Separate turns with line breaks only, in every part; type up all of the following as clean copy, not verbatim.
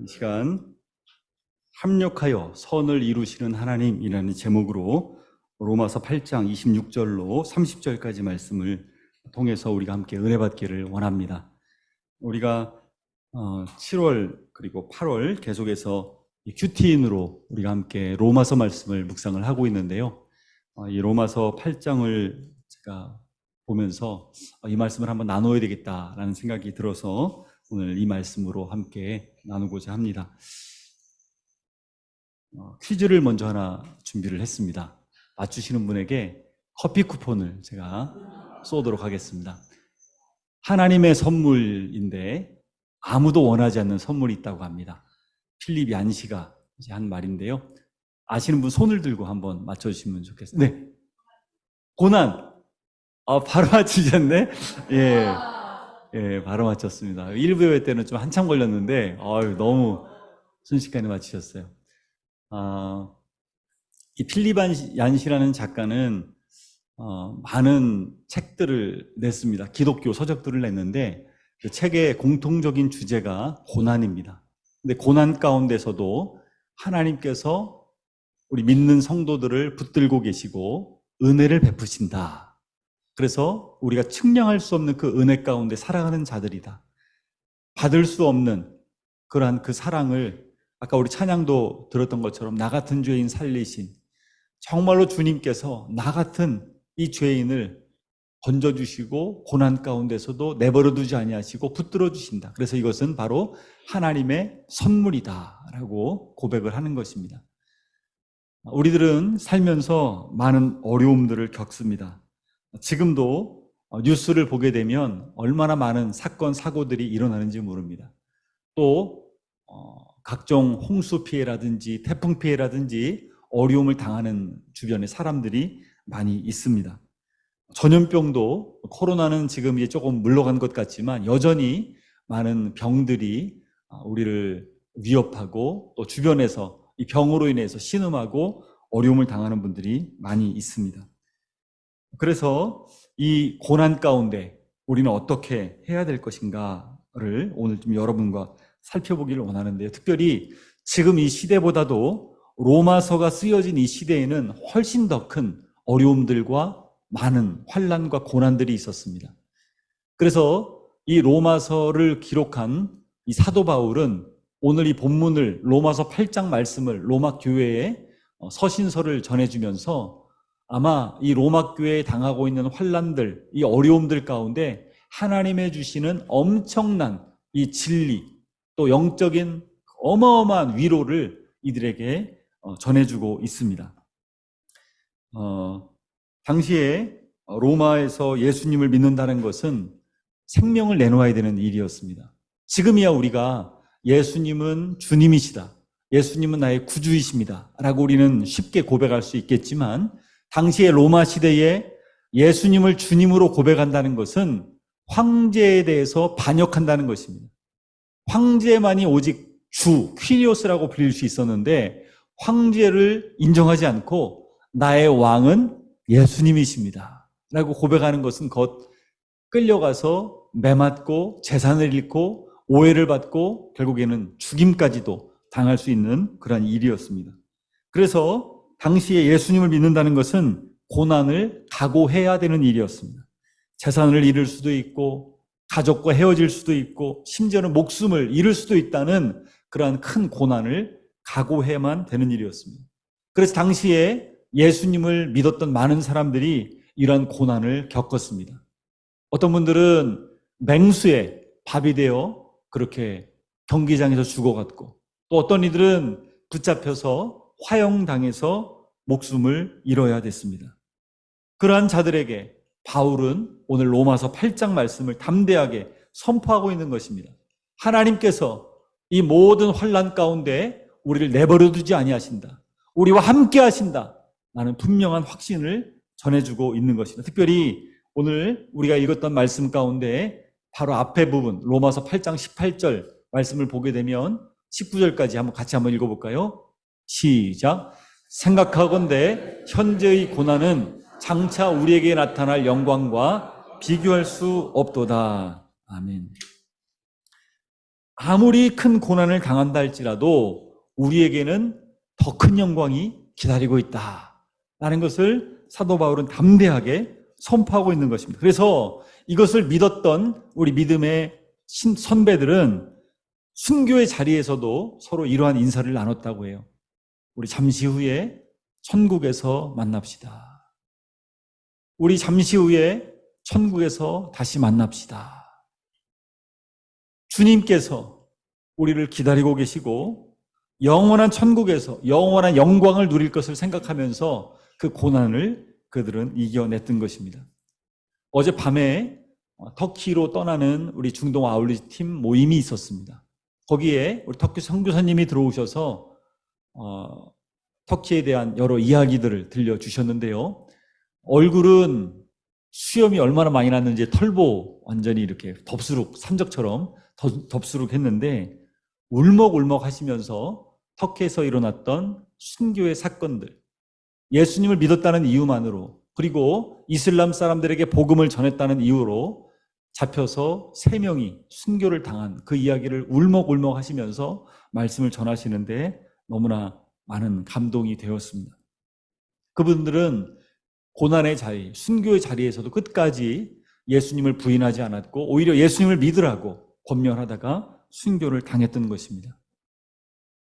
이 시간 합력하여 선을 이루시는 하나님이라는 제목으로 로마서 8장 26절로 30절까지 말씀을 통해서 우리가 함께 은혜 받기를 원합니다. 우리가 7월 그리고 8월 계속해서 큐티인으로 우리가 함께 로마서 말씀을 묵상을 하고 있는데요. 이 로마서 8장을 제가 보면서 이 말씀을 한번 나눠야 되겠다라는 생각이 들어서 오늘 이 말씀으로 함께 나누고자 합니다. 퀴즈를 먼저 하나 준비를 했습니다. 맞추시는 분에게 커피 쿠폰을 제가 쏘도록 하겠습니다. 하나님의 선물인데 아무도 원하지 않는 선물이 있다고 합니다. 필립 얀시가 한 말인데요. 아시는 분 손을 들고 한번 맞춰주시면 좋겠습니다. 네, 고난. 바로 맞히셨네. 예, 바로 맞췄습니다. 1부 예배 때는 좀 한참 걸렸는데 너무 순식간에 맞히셨어요. 이 필립 얀시라는 작가는 많은 책들을 냈습니다. 기독교 서적들을 냈는데 그 책의 공통적인 주제가 고난입니다. 근데 고난 가운데서도 하나님께서 우리 믿는 성도들을 붙들고 계시고 은혜를 베푸신다. 그래서 우리가 측량할 수 없는 그 은혜 가운데 살아가는 자들이다. 받을 수 없는 그러한 그 사랑을 아까 우리 찬양도 들었던 것처럼 나 같은 죄인 살리신, 정말로 주님께서 나 같은 이 죄인을 건져주시고 고난 가운데서도 내버려 두지 아니하시고 붙들어 주신다. 그래서 이것은 바로 하나님의 선물이다라고 고백을 하는 것입니다. 우리들은 살면서 많은 어려움들을 겪습니다. 지금도 뉴스를 보게 되면 얼마나 많은 사건, 사고들이 일어나는지 모릅니다. 또 각종 홍수 피해라든지 태풍 피해라든지 어려움을 당하는 주변에 사람들이 많이 있습니다. 전염병도, 코로나는 지금 이제 조금 물러간 것 같지만 여전히 많은 병들이 우리를 위협하고 또 주변에서 이 병으로 인해서 신음하고 어려움을 당하는 분들이 많이 있습니다. 그래서 이 고난 가운데 우리는 어떻게 해야 될 것인가를 오늘 좀 여러분과 살펴보기를 원하는데요. 특별히 지금 이 시대보다도 로마서가 쓰여진 이 시대에는 훨씬 더 큰 어려움들과 많은 환난과 고난들이 있었습니다. 그래서 이 로마서를 기록한 이 사도 바울은 오늘 이 본문을 로마서 8장 말씀을 로마 교회에 서신서를 전해주면서 아마 이 로마 교회에 당하고 있는 환난들, 이 어려움들 가운데 하나님의 주시는 엄청난 이 진리, 또 영적인 어마어마한 위로를 이들에게 전해주고 있습니다. 당시에 로마에서 예수님을 믿는다는 것은 생명을 내놓아야 되는 일이었습니다. 지금이야 우리가 예수님은 주님이시다, 예수님은 나의 구주이십니다 라고 우리는 쉽게 고백할 수 있겠지만 당시의 로마 시대에 예수님을 주님으로 고백한다는 것은 황제에 대해서 반역한다는 것입니다. 황제만이 오직 주, 퀴리오스라고 불릴 수 있었는데 황제를 인정하지 않고 나의 왕은 예수님이십니다 라고 고백하는 것은 곧 끌려가서 매맞고 재산을 잃고 오해를 받고 결국에는 죽임까지도 당할 수 있는 그런 일이었습니다. 그래서 당시에 예수님을 믿는다는 것은 고난을 각오해야 되는 일이었습니다. 재산을 잃을 수도 있고 가족과 헤어질 수도 있고 심지어는 목숨을 잃을 수도 있다는 그러한 큰 고난을 각오해야만 되는 일이었습니다. 그래서 당시에 예수님을 믿었던 많은 사람들이 이러한 고난을 겪었습니다. 어떤 분들은 맹수에 밥이 되어 그렇게 경기장에서 죽어갔고, 또 어떤 이들은 붙잡혀서 화형당해서 목숨을 잃어야 됐습니다. 그러한 자들에게 바울은 오늘 로마서 8장 말씀을 담대하게 선포하고 있는 것입니다. 하나님께서 이 모든 환난 가운데 우리를 내버려 두지 아니하신다, 우리와 함께 하신다 라는 분명한 확신을 전해주고 있는 것입니다. 특별히 오늘 우리가 읽었던 말씀 가운데 바로 앞에 부분 로마서 8장 18절 말씀을 보게 되면 19절까지 같이 한번 읽어볼까요? 시작. 생각하건대 현재의 고난은 장차 우리에게 나타날 영광과 비교할 수 없도다. 아멘. 아무리 큰 고난을 당한다 할지라도 우리에게는 더 큰 영광이 기다리고 있다라는 것을 사도 바울은 담대하게 선포하고 있는 것입니다. 그래서 이것을 믿었던 우리 믿음의 선배들은 순교의 자리에서도 서로 이러한 인사를 나눴다고 해요. 우리 잠시 후에 천국에서 만납시다. 우리 잠시 후에 천국에서 다시 만납시다. 주님께서 우리를 기다리고 계시고 영원한 천국에서 영원한 영광을 누릴 것을 생각하면서 그 고난을 그들은 이겨냈던 것입니다. 어젯밤에 터키로 떠나는 우리 중동 아울렛 팀 모임이 있었습니다. 거기에 우리 터키 선교사님이 들어오셔서 터키에 대한 여러 이야기들을 들려주셨는데요. 얼굴은 수염이 얼마나 많이 났는지 털보 완전히 이렇게 덥수룩, 삼적처럼 덥수룩 했는데 울먹울먹 하시면서 터키에서 일어났던 순교의 사건들, 예수님을 믿었다는 이유만으로, 그리고 이슬람 사람들에게 복음을 전했다는 이유로 잡혀서 3명이 순교를 당한 그 이야기를 울먹울먹 하시면서 말씀을 전하시는데 너무나 많은 감동이 되었습니다. 그분들은 고난의 자리, 순교의 자리에서도 끝까지 예수님을 부인하지 않았고 오히려 예수님을 믿으라고 권면하다가 순교를 당했던 것입니다.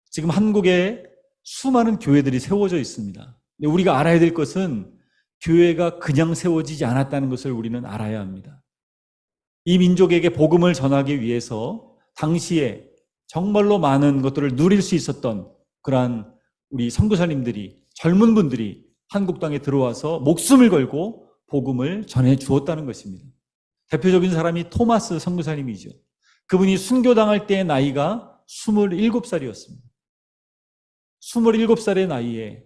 지금 한국에 수많은 교회들이 세워져 있습니다. 근데 우리가 알아야 될 것은 교회가 그냥 세워지지 않았다는 것을 우리는 알아야 합니다. 이 민족에게 복음을 전하기 위해서 당시에 정말로 많은 것들을 누릴 수 있었던 그러한 우리 선교사님들이, 젊은 분들이 한국 땅에 들어와서 목숨을 걸고 복음을 전해 주었다는 것입니다. 대표적인 사람이 토마스 선교사님이죠. 그분이 순교당할 때의 나이가 27살이었습니다. 27살의 나이에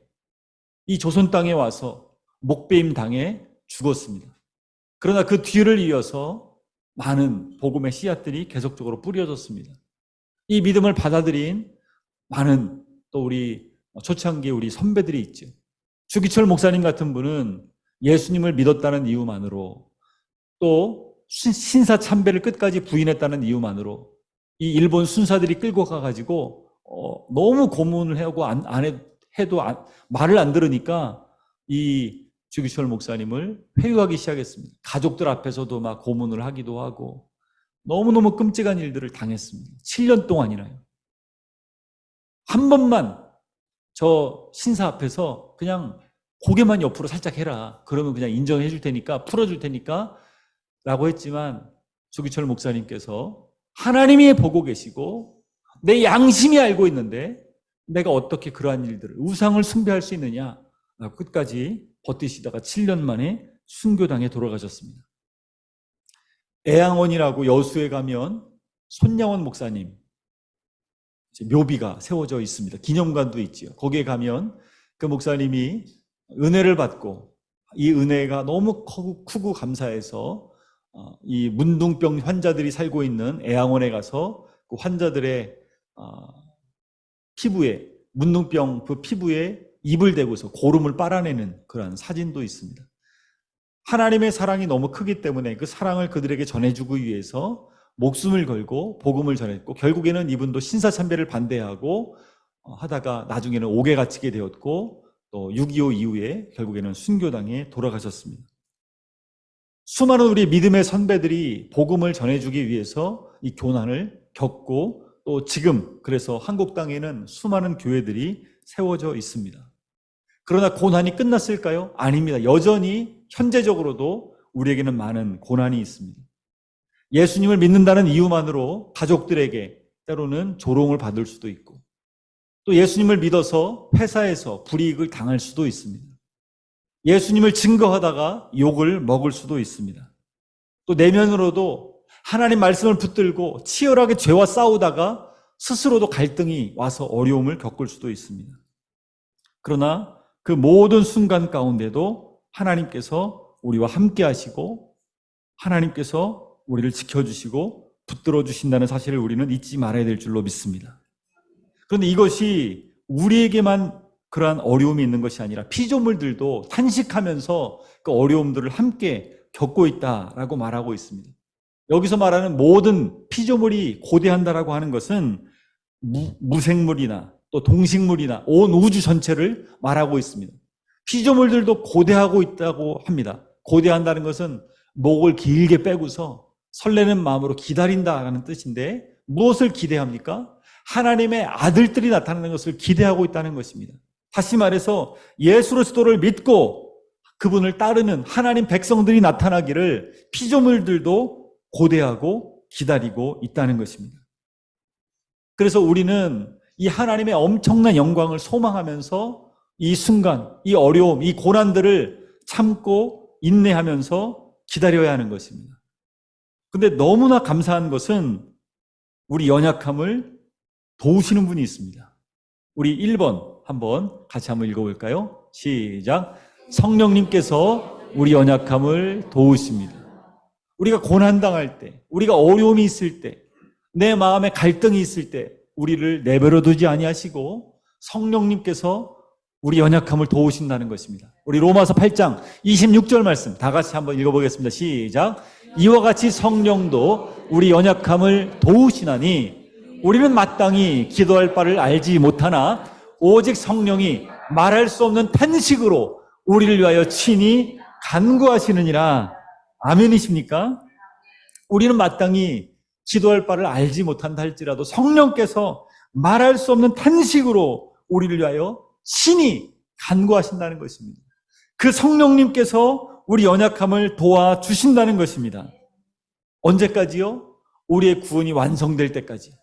이 조선 땅에 와서 목배임 당해 죽었습니다. 그러나 그 뒤를 이어서 많은 복음의 씨앗들이 계속적으로 뿌려졌습니다. 이 믿음을 받아들인 많은 또 우리 초창기에 우리 선배들이 있죠. 주기철 목사님 같은 분은 예수님을 믿었다는 이유만으로, 또 신사참배를 끝까지 부인했다는 이유만으로 이 일본 순사들이 끌고 가가지고 너무 고문을 하고 해도 말을 안 들으니까 이 주기철 목사님을 회유하기 시작했습니다. 가족들 앞에서도 막 고문을 하기도 하고 너무너무 끔찍한 일들을 당했습니다. 7년 동안이나요. 한 번만 저 신사 앞에서 그냥 고개만 옆으로 살짝 해라. 그러면 그냥 인정해 줄 테니까, 풀어줄 테니까 라고 했지만 주기철 목사님께서 하나님이 보고 계시고 내 양심이 알고 있는데 내가 어떻게 그러한 일들을, 우상을 숭배할 수 있느냐 라고 끝까지 버티시다가 7년 만에 순교당에 돌아가셨습니다. 애양원이라고 여수에 가면 손양원 목사님 묘비가 세워져 있습니다. 기념관도 있지요. 거기에 가면 그 목사님이 은혜를 받고 이 은혜가 너무 크고 감사해서 이 문둥병 환자들이 살고 있는 애양원에 가서 그 환자들의 피부에, 문둥병 그 피부에 입을 대고서 고름을 빨아내는 그런 사진도 있습니다. 하나님의 사랑이 너무 크기 때문에 그 사랑을 그들에게 전해주기 위해서 목숨을 걸고 복음을 전했고, 결국에는 이분도 신사참배를 반대하고 하다가 나중에는 옥에 갇히게 되었고, 또 6.25 이후에 결국에는 순교당에 돌아가셨습니다. 수많은 우리 믿음의 선배들이 복음을 전해주기 위해서 이 고난을 겪고, 또 지금 그래서 한국 땅에는 수많은 교회들이 세워져 있습니다. 그러나 고난이 끝났을까요? 아닙니다. 여전히 현재적으로도 우리에게는 많은 고난이 있습니다. 예수님을 믿는다는 이유만으로 가족들에게 때로는 조롱을 받을 수도 있고, 또 예수님을 믿어서 회사에서 불이익을 당할 수도 있습니다. 예수님을 증거하다가 욕을 먹을 수도 있습니다. 또 내면으로도 하나님 말씀을 붙들고 치열하게 죄와 싸우다가 스스로도 갈등이 와서 어려움을 겪을 수도 있습니다. 그러나 그 모든 순간 가운데도 하나님께서 우리와 함께 하시고 하나님께서 우리를 지켜주시고 붙들어 주신다는 사실을 우리는 잊지 말아야 될 줄로 믿습니다. 그런데 이것이 우리에게만 그러한 어려움이 있는 것이 아니라 피조물들도 탄식하면서 그 어려움들을 함께 겪고 있다라고 말하고 있습니다. 여기서 말하는 모든 피조물이 고대한다라고 하는 것은 무생물이나 또 동식물이나 온 우주 전체를 말하고 있습니다. 피조물들도 고대하고 있다고 합니다. 고대한다는 것은 목을 길게 빼고서 설레는 마음으로 기다린다라는 뜻인데 무엇을 기대합니까? 하나님의 아들들이 나타나는 것을 기대하고 있다는 것입니다. 다시 말해서 예수 그리스도를 믿고 그분을 따르는 하나님 백성들이 나타나기를 피조물들도 고대하고 기다리고 있다는 것입니다. 그래서 우리는 이 하나님의 엄청난 영광을 소망하면서 이 순간, 이 어려움, 이 고난들을 참고 인내하면서 기다려야 하는 것입니다. 근데 너무나 감사한 것은 우리 연약함을 도우시는 분이 있습니다. 우리 1번 한번 같이 한번 읽어볼까요? 시작. 성령님께서 우리 연약함을 도우십니다. 우리가 고난당할 때, 우리가 어려움이 있을 때, 내 마음에 갈등이 있을 때 우리를 내버려 두지 아니하시고 성령님께서 우리 연약함을 도우신다는 것입니다. 우리 로마서 8장 26절 말씀 다 같이 한번 읽어보겠습니다. 시작. 이와 같이 성령도 우리 연약함을 도우시나니 우리는 마땅히 기도할 바를 알지 못하나 오직 성령이 말할 수 없는 탄식으로 우리를 위하여 친히 간구하시느니라. 아멘이십니까? 우리는 마땅히 기도할 바를 알지 못한다 할지라도 성령께서 말할 수 없는 탄식으로 우리를 위하여 친히 간구하신다는 것입니다. 그 성령님께서 우리 연약함을 도와주신다는 것입니다. 언제까지요? 우리의 구원이 완성될 때까지.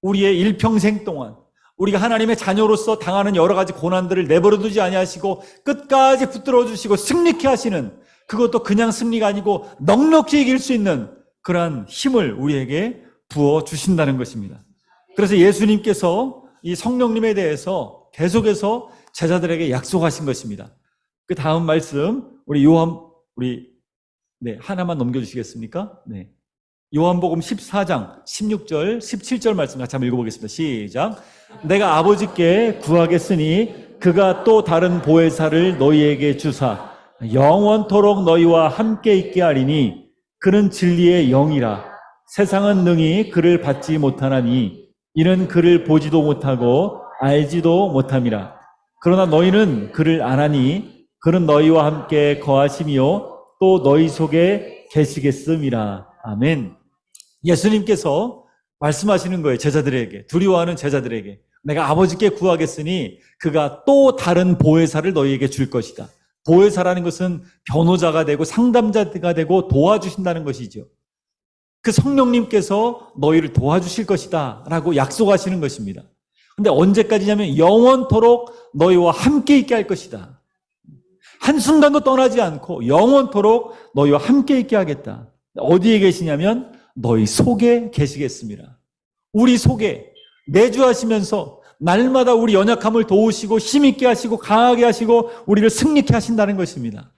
우리의 일평생 동안 우리가 하나님의 자녀로서 당하는 여러 가지 고난들을 내버려두지 아니하시고 끝까지 붙들어 주시고 승리케 하시는, 그것도 그냥 승리가 아니고 넉넉히 이길 수 있는 그러한 힘을 우리에게 부어주신다는 것입니다. 그래서 예수님께서 이 성령님에 대해서 계속해서 제자들에게 약속하신 것입니다. 그 다음 말씀 우리 하나만 넘겨주시겠습니까? 네. 요한복음 14장 16절 17절 말씀 같이 한번 읽어보겠습니다. 시작. 내가 아버지께 구하겠으니 그가 또 다른 보혜사를 너희에게 주사 영원토록 너희와 함께 있게 하리니 그는 진리의 영이라. 세상은 능히 그를 받지 못하나니 이는 그를 보지도 못하고 알지도 못함이라. 그러나 너희는 그를 아나니 그는 너희와 함께 거하시며 또 너희 속에 계시겠음이라. 아멘. 예수님께서 말씀하시는 거예요. 제자들에게, 두려워하는 제자들에게. 내가 아버지께 구하겠으니 그가 또 다른 보혜사를 너희에게 줄 것이다. 보혜사라는 것은 변호자가 되고 상담자가 되고 도와주신다는 것이죠. 그 성령님께서 너희를 도와주실 것이다 라고 약속하시는 것입니다. 근데 언제까지냐면 영원토록 너희와 함께 있게 할 것이다. 한순간도 떠나지 않고 영원토록 너희와 함께 있게 하겠다. 어디에 계시냐면 너희 속에 계시겠습니다. 우리 속에 내주하시면서 날마다 우리 연약함을 도우시고 힘있게 하시고 강하게 하시고 우리를 승리케 하신다는 것입니다.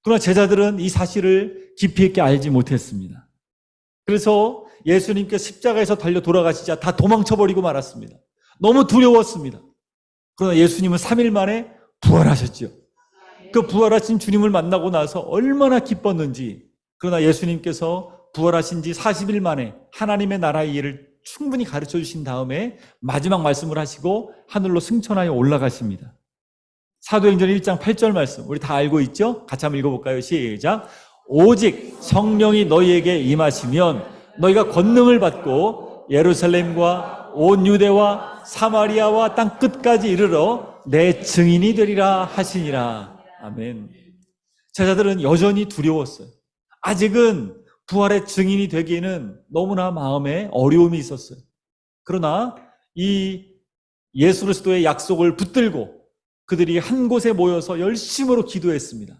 그러나 제자들은 이 사실을 깊이 있게 알지 못했습니다. 그래서 예수님께 십자가에서 달려 돌아가시자 다 도망쳐버리고 말았습니다. 너무 두려웠습니다. 그러나 예수님은 3일 만에 부활하셨죠. 그 부활하신 주님을 만나고 나서 얼마나 기뻤는지. 그러나 예수님께서 부활하신 지 40일 만에 하나님의 나라의 일을 충분히 가르쳐 주신 다음에 마지막 말씀을 하시고 하늘로 승천하여 올라가십니다. 사도행전 1장 8절 말씀 우리 다 알고 있죠? 같이 한번 읽어볼까요? 시작. 오직 성령이 너희에게 임하시면 너희가 권능을 받고 예루살렘과 온 유대와 사마리아와 땅 끝까지 이르러 내 증인이 되리라 하시니라. 아멘. 제자들은 여전히 두려웠어요. 아직은 부활의 증인이 되기에는 너무나 마음에 어려움이 있었어요. 그러나 이 예수 그리스도의 약속을 붙들고 그들이 한 곳에 모여서 열심으로 기도했습니다.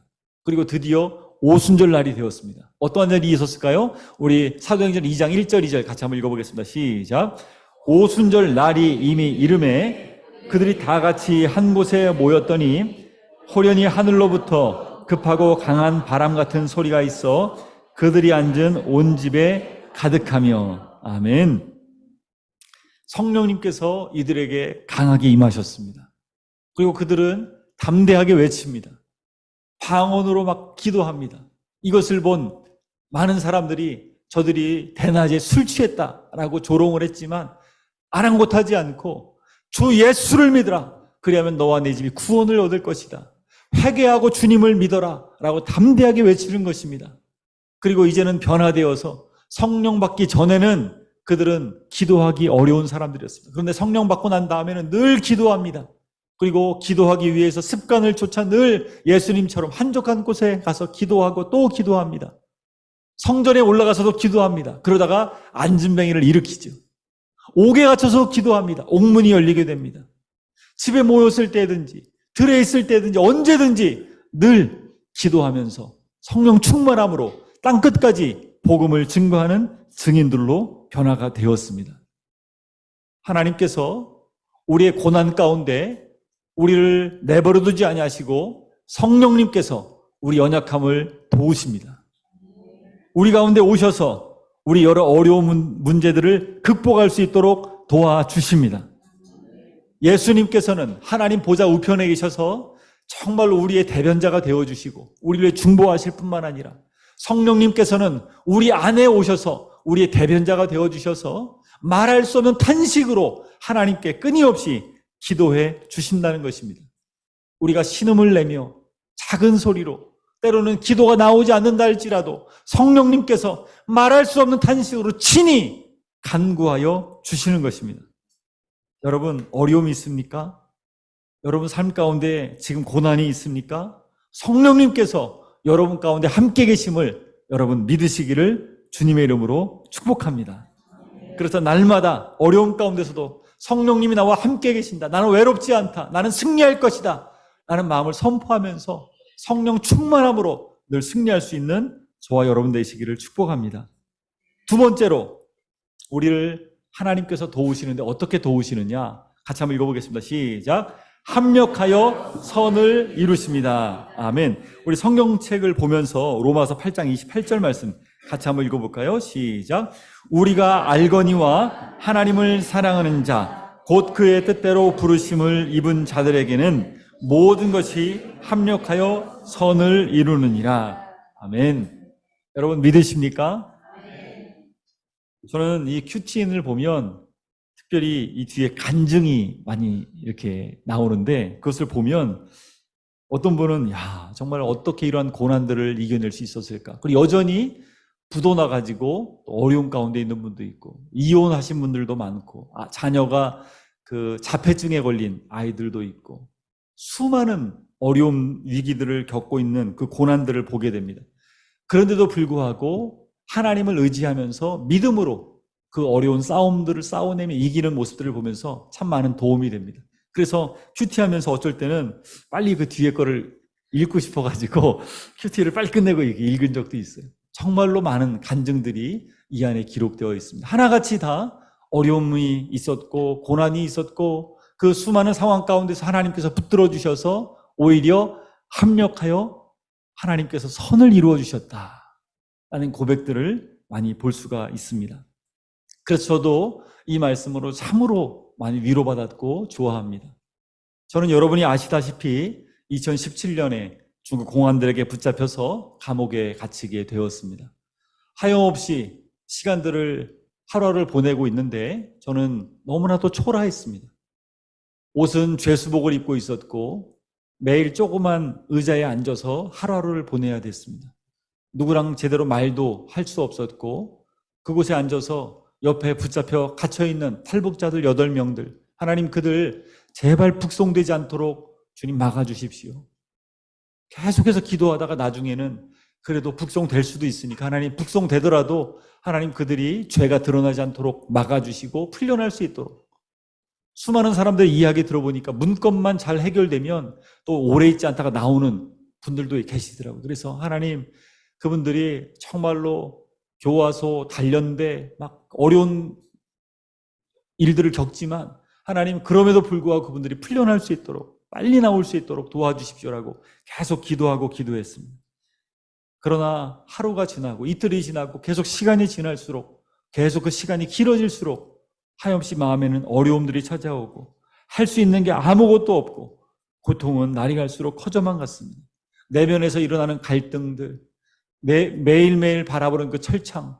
그리고 드디어 오순절 날이 되었습니다. 어떠한 일이 있었을까요? 우리 사도행전 2장 1절 2절 같이 한번 읽어보겠습니다. 시작. 오순절 날이 이미 이름에 그들이 다 같이 한 곳에 모였더니 호련히 하늘로부터 급하고 강한 바람 같은 소리가 있어 그들이 앉은 온 집에 가득하며. 아멘. 성령님께서 이들에게 강하게 임하셨습니다. 그리고 그들은 담대하게 외칩니다. 방언으로 막 기도합니다. 이것을 본 많은 사람들이 저들이 대낮에 술 취했다라고 조롱을 했지만 아랑곳하지 않고 주 예수를 믿으라. 그리하면 너와 내 집이 구원을 얻을 것이다. 회개하고 주님을 믿어라 라고 담대하게 외치는 것입니다. 그리고 이제는 변화되어서 성령 받기 전에는 그들은 기도하기 어려운 사람들이었습니다. 그런데 성령 받고 난 다음에는 늘 기도합니다. 그리고 기도하기 위해서 습관을 쫓아 늘 예수님처럼 한적한 곳에 가서 기도하고 또 기도합니다. 성전에 올라가서도 기도합니다. 그러다가 안진뱅이를 일으키죠. 옥에 갇혀서 기도합니다. 옥문이 열리게 됩니다. 집에 모였을 때든지 들에 있을 때든지 언제든지 늘 기도하면서 성령 충만함으로 땅끝까지 복음을 증거하는 증인들로 변화가 되었습니다. 하나님께서 우리의 고난 가운데 우리를 내버려두지 아니하시고 성령님께서 우리 연약함을 도우십니다. 우리 가운데 오셔서 우리 여러 어려운 문제들을 극복할 수 있도록 도와주십니다. 예수님께서는 하나님 보좌 우편에 계셔서 정말로 우리의 대변자가 되어주시고 우리를 중보하실 뿐만 아니라 성령님께서는 우리 안에 오셔서 우리의 대변자가 되어주셔서 말할 수 없는 탄식으로 하나님께 끊임없이 기도해 주신다는 것입니다. 우리가 신음을 내며 작은 소리로 때로는 기도가 나오지 않는다 할지라도 성령님께서 말할 수 없는 탄식으로 친히 간구하여 주시는 것입니다. 여러분, 어려움이 있습니까? 여러분 삶 가운데 지금 고난이 있습니까? 성령님께서 여러분 가운데 함께 계심을 여러분 믿으시기를 주님의 이름으로 축복합니다. 그래서 날마다 어려움 가운데서도 성령님이 나와 함께 계신다. 나는 외롭지 않다. 나는 승리할 것이다. 라는 마음을 선포하면서 성령 충만함으로 늘 승리할 수 있는 저와 여러분 되시기를 축복합니다. 두 번째로 우리를 하나님께서 도우시는데 어떻게 도우시느냐? 같이 한번 읽어보겠습니다. 시작. 합력하여 선을 이루십니다. 아멘. 우리 성경책을 보면서 로마서 8장 28절 말씀 같이 한번 읽어볼까요? 시작. 우리가 알거니와 하나님을 사랑하는 자 곧 그의 뜻대로 부르심을 입은 자들에게는 모든 것이 합력하여 선을 이루느니라. 아멘. 여러분 믿으십니까? 저는 이 큐티인을 보면 특별히 이 뒤에 간증이 많이 이렇게 나오는데 그것을 보면 어떤 분은 정말 어떻게 이러한 고난들을 이겨낼 수 있었을까? 그리고 여전히 부도나 가지고 어려움 가운데 있는 분도 있고 이혼하신 분들도 많고 자녀가 그 자폐증에 걸린 아이들도 있고 수많은 어려움 위기들을 겪고 있는 그 고난들을 보게 됩니다. 그런데도 불구하고 하나님을 의지하면서 믿음으로 그 어려운 싸움들을 싸워내며 이기는 모습들을 보면서 참 많은 도움이 됩니다. 그래서 큐티하면서 어쩔 때는 빨리 그 뒤에 거를 읽고 싶어가지고 큐티를 빨리 끝내고 읽은 적도 있어요. 정말로 많은 간증들이 이 안에 기록되어 있습니다. 하나같이 다 어려움이 있었고 고난이 있었고 그 수많은 상황 가운데서 하나님께서 붙들어 주셔서 오히려 합력하여 하나님께서 선을 이루어 주셨다라는 고백들을 많이 볼 수가 있습니다. 그래서 저도 이 말씀으로 참으로 많이 위로받았고 좋아합니다. 저는 여러분이 아시다시피 2017년에 중국 공안들에게 붙잡혀서 감옥에 갇히게 되었습니다. 하염없이 시간들을 하루하루를 보내고 있는데 저는 너무나도 초라했습니다. 옷은 죄수복을 입고 있었고 매일 조그만 의자에 앉아서 하루하루를 보내야 됐습니다. 누구랑 제대로 말도 할 수 없었고 그곳에 앉아서 옆에 붙잡혀 갇혀있는 탈북자들 8명들 하나님 그들 제발 북송되지 않도록 주님 막아주십시오. 계속해서 기도하다가 나중에는 그래도 북송될 수도 있으니까 하나님 북송되더라도 하나님 그들이 죄가 드러나지 않도록 막아주시고 풀려날 수 있도록 수많은 사람들의 이야기 들어보니까 문건만 잘 해결되면 또 오래 있지 않다가 나오는 분들도 계시더라고요. 그래서 하나님 그분들이 정말로 교화소, 단련대 막 어려운 일들을 겪지만 하나님 그럼에도 불구하고 그분들이 풀려날 수 있도록 빨리 나올 수 있도록 도와주십시오라고 계속 기도하고 기도했습니다. 그러나 하루가 지나고 이틀이 지나고 계속 시간이 지날수록 계속 그 시간이 길어질수록 하염없이 마음에는 어려움들이 찾아오고 할 수 있는 게 아무것도 없고 고통은 날이 갈수록 커져만 갔습니다. 내면에서 일어나는 갈등들 매일매일 바라보는 그 철창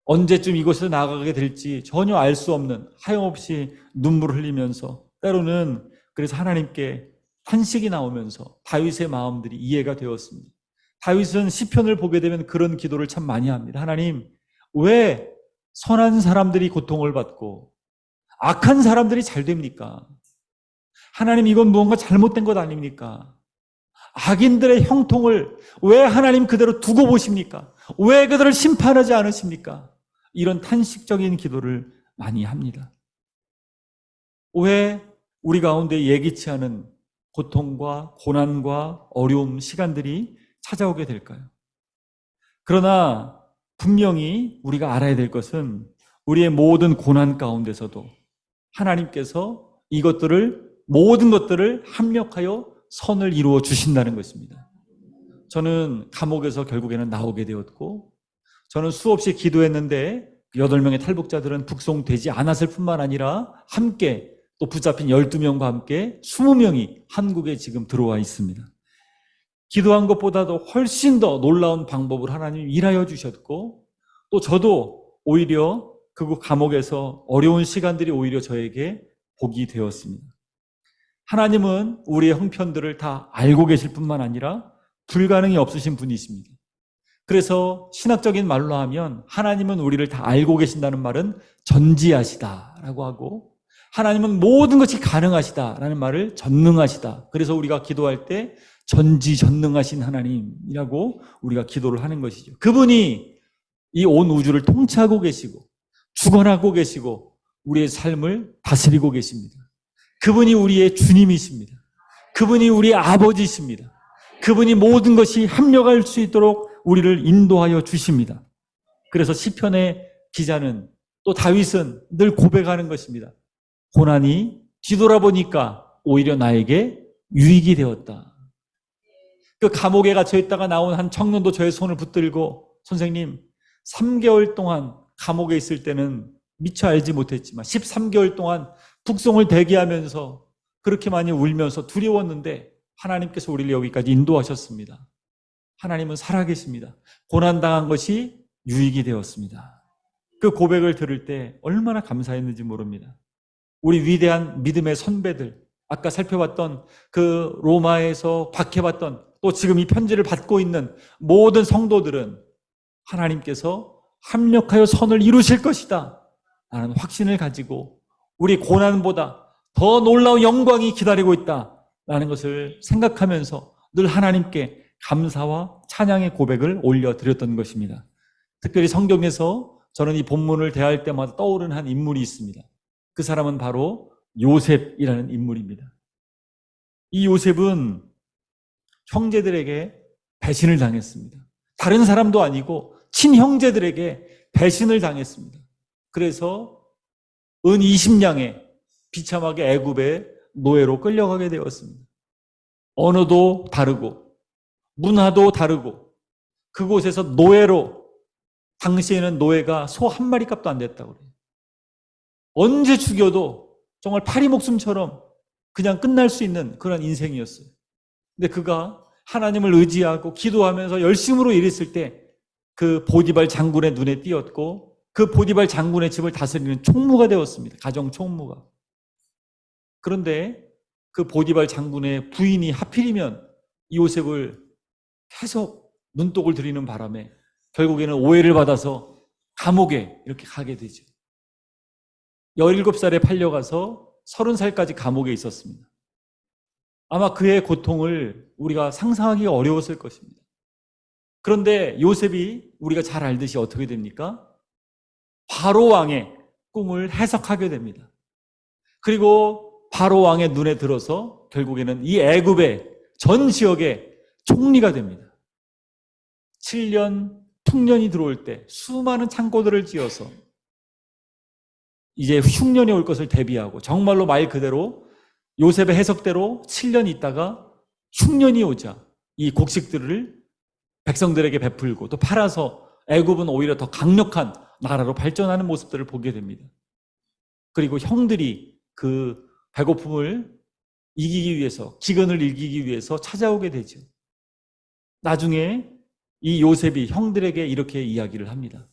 언제쯤 이곳에서 나가게 될지 전혀 알 수 없는, 하염없이 눈물을 흘리면서 때로는 그래서 하나님께 탄식이 나오면서 다윗의 마음들이 이해가 되었습니다. 다윗은 시편을 보게 되면 그런 기도를 참 많이 합니다. 하나님, 왜 선한 사람들이 고통을 받고 악한 사람들이 잘 됩니까? 하나님, 이건 무언가 잘못된 것 아닙니까? 악인들의 형통을 왜 하나님 그대로 두고 보십니까? 왜 그들을 심판하지 않으십니까? 이런 탄식적인 기도를 많이 합니다. 왜 우리 가운데 예기치 않은 고통과 고난과 어려움, 시간들이 찾아오게 될까요? 그러나 분명히 우리가 알아야 될 것은 우리의 모든 고난 가운데서도 하나님께서 모든 것들을 합력하여 선을 이루어 주신다는 것입니다. 저는 감옥에서 결국에는 나오게 되었고, 저는 수없이 기도했는데 8명의 탈북자들은 북송되지 않았을 뿐만 아니라 함께 또 붙잡힌 12명과 함께 20명이 한국에 지금 들어와 있습니다. 기도한 것보다도 훨씬 더 놀라운 방법을 하나님이 일하여 주셨고, 또 저도 오히려 그 감옥에서 어려운 시간들이 오히려 저에게 복이 되었습니다. 하나님은 우리의 형편들을 다 알고 계실 뿐만 아니라 불가능이 없으신 분이십니다. 그래서 신학적인 말로 하면 하나님은 우리를 다 알고 계신다는 말은 전지하시다라고 하고, 하나님은 모든 것이 가능하시다라는 말을 전능하시다. 그래서 우리가 기도할 때 전지전능하신 하나님이라고 우리가 기도를 하는 것이죠. 그분이 이 온 우주를 통치하고 계시고 주관하고 계시고 우리의 삶을 다스리고 계십니다. 그분이 우리의 주님이십니다. 그분이 우리의 아버지십니다. 그분이 모든 것이 합력할 수 있도록 우리를 인도하여 주십니다. 그래서 시편의 기자는, 또 다윗은 늘 고백하는 것입니다. 고난이 뒤돌아보니까 오히려 나에게 유익이 되었다. 그 감옥에 갇혀 있다가 나온 한 청년도 저의 손을 붙들고, 선생님, 3개월 동안 감옥에 있을 때는 미처 알지 못했지만 13개월 동안 북송을 대기하면서 그렇게 많이 울면서 두려웠는데 하나님께서 우리를 여기까지 인도하셨습니다. 하나님은 살아계십니다. 고난당한 것이 유익이 되었습니다. 그 고백을 들을 때 얼마나 감사했는지 모릅니다. 우리 위대한 믿음의 선배들, 아까 살펴봤던 그 로마에서 박해받던, 또 지금 이 편지를 받고 있는 모든 성도들은 하나님께서 합력하여 선을 이루실 것이다 라는 확신을 가지고 우리 고난보다 더 놀라운 영광이 기다리고 있다 라는 것을 생각하면서 늘 하나님께 감사와 찬양의 고백을 올려드렸던 것입니다. 특별히 성경에서 저는 이 본문을 대할 때마다 떠오르는 한 인물이 있습니다. 그 사람은 바로 요셉이라는 인물입니다. 이 요셉은 형제들에게 배신을 당했습니다. 다른 사람도 아니고 친형제들에게 배신을 당했습니다. 그래서 은 20냥에 비참하게 애굽의 노예로 끌려가게 되었습니다. 언어도 다르고 문화도 다르고 그곳에서 노예로, 당시에는 노예가 소 한 마리 값도 안 됐다고 그래요. 언제 죽여도 정말 파리 목숨처럼 그냥 끝날 수 있는 그런 인생이었어요. 근데 그가 하나님을 의지하고 기도하면서 열심으로 일했을 때 그 보디발 장군의 눈에 띄었고, 그 보디발 장군의 집을 다스리는 총무가 되었습니다. 가정 총무가. 그런데 그 보디발 장군의 부인이 하필이면 요셉을 계속 눈독을 들이는 바람에 결국에는 오해를 받아서 감옥에 이렇게 가게 되죠. 17살에 팔려가서 30살까지 감옥에 있었습니다. 아마 그의 고통을 우리가 상상하기가 어려웠을 것입니다. 그런데 요셉이 우리가 잘 알듯이 어떻게 됩니까? 바로 왕의 꿈을 해석하게 됩니다. 그리고 바로 왕의 눈에 들어서 결국에는 이 애굽의 전 지역의 총리가 됩니다. 7년 풍년이 들어올 때 수많은 창고들을 지어서 이제 흉년이 올 것을 대비하고, 정말로 말 그대로 요셉의 해석대로 7년 있다가 흉년이 오자 이 곡식들을 백성들에게 베풀고 또 팔아서 애굽은 오히려 더 강력한 나라로 발전하는 모습들을 보게 됩니다. 그리고 형들이 그 배고픔을 이기기 위해서, 기근을 이기기 위해서 찾아오게 되죠. 나중에 이 요셉이 형들에게 이렇게 이야기를 합니다.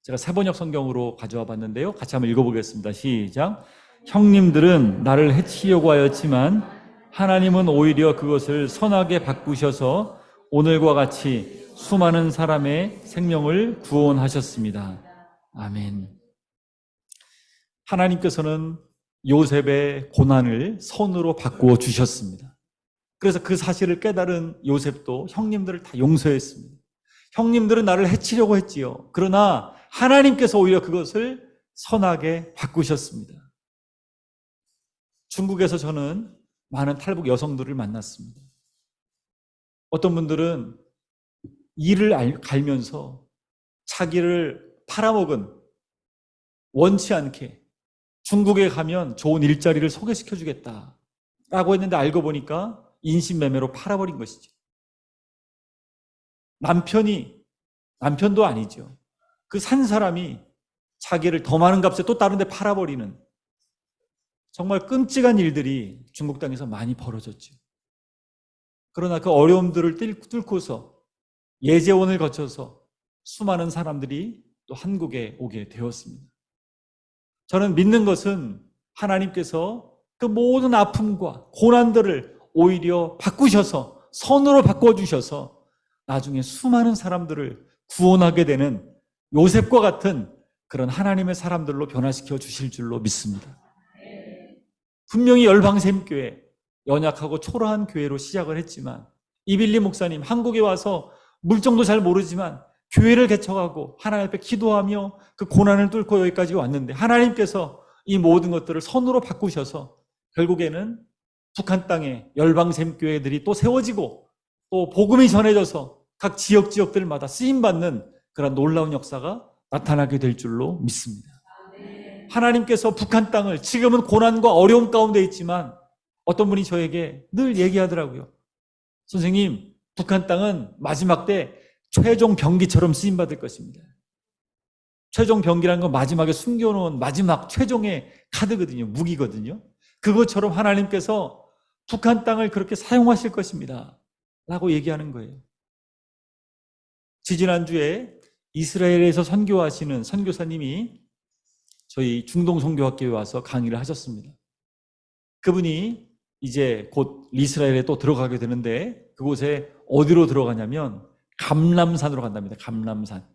제가 세번역 성경으로 가져와 봤는데요. 같이 한번 읽어보겠습니다. 시작. 형님들은 나를 해치려고 하였지만 하나님은 오히려 그것을 선하게 바꾸셔서 오늘과 같이 수많은 사람의 생명을 구원하셨습니다. 아멘. 하나님께서는 요셉의 고난을 선으로 바꾸어 주셨습니다. 그래서 그 사실을 깨달은 요셉도 형님들을 다 용서했습니다. 형님들은 나를 해치려고 했지요. 그러나 하나님께서 오히려 그것을 선하게 바꾸셨습니다. 중국에서 저는 많은 탈북 여성들을 만났습니다. 어떤 분들은 이를 갈면서 자기를 팔아먹은, 원치 않게 중국에 가면 좋은 일자리를 소개시켜주겠다라고 했는데 알고 보니까 인신매매로 팔아버린 것이죠. 남편도 아니죠. 그 산 사람이 자기를 더 많은 값에 또 다른 데 팔아버리는 정말 끔찍한 일들이 중국 땅에서 많이 벌어졌죠. 그러나 그 어려움들을 뚫고서 예재원을 거쳐서 수많은 사람들이 또 한국에 오게 되었습니다. 저는 믿는 것은 하나님께서 그 모든 아픔과 고난들을 오히려 바꾸셔서, 선으로 바꿔주셔서 나중에 수많은 사람들을 구원하게 되는 요셉과 같은 그런 하나님의 사람들로 변화시켜 주실 줄로 믿습니다. 분명히 열방샘교회, 연약하고 초라한 교회로 시작을 했지만 이빌리 목사님 한국에 와서 물정도 잘 모르지만 교회를 개척하고 하나님 앞에 기도하며 그 고난을 뚫고 여기까지 왔는데 하나님께서 이 모든 것들을 선으로 바꾸셔서 결국에는 북한 땅에 열방샘교회들이 또 세워지고 또 복음이 전해져서 각 지역들마다 쓰임받는 그런 놀라운 역사가 나타나게 될 줄로 믿습니다. 하나님께서 북한 땅을, 지금은 고난과 어려움 가운데 있지만 어떤 분이 저에게 늘 얘기하더라고요. 선생님, 북한 땅은 마지막 때 최종 병기처럼 쓰임받을 것입니다. 최종 병기라는 건 마지막에 숨겨놓은 마지막 최종의 카드거든요. 무기거든요. 그것처럼 하나님께서 북한 땅을 그렇게 사용하실 것입니다. 라고 얘기하는 거예요. 지지난주에 이스라엘에서 선교하시는 선교사님이 저희 중동 선교학교에 와서 강의를 하셨습니다. 그분이 이제 곧 이스라엘에 또 들어가게 되는데 그곳에 어디로 들어가냐면 감람산으로 간답니다. 감람산.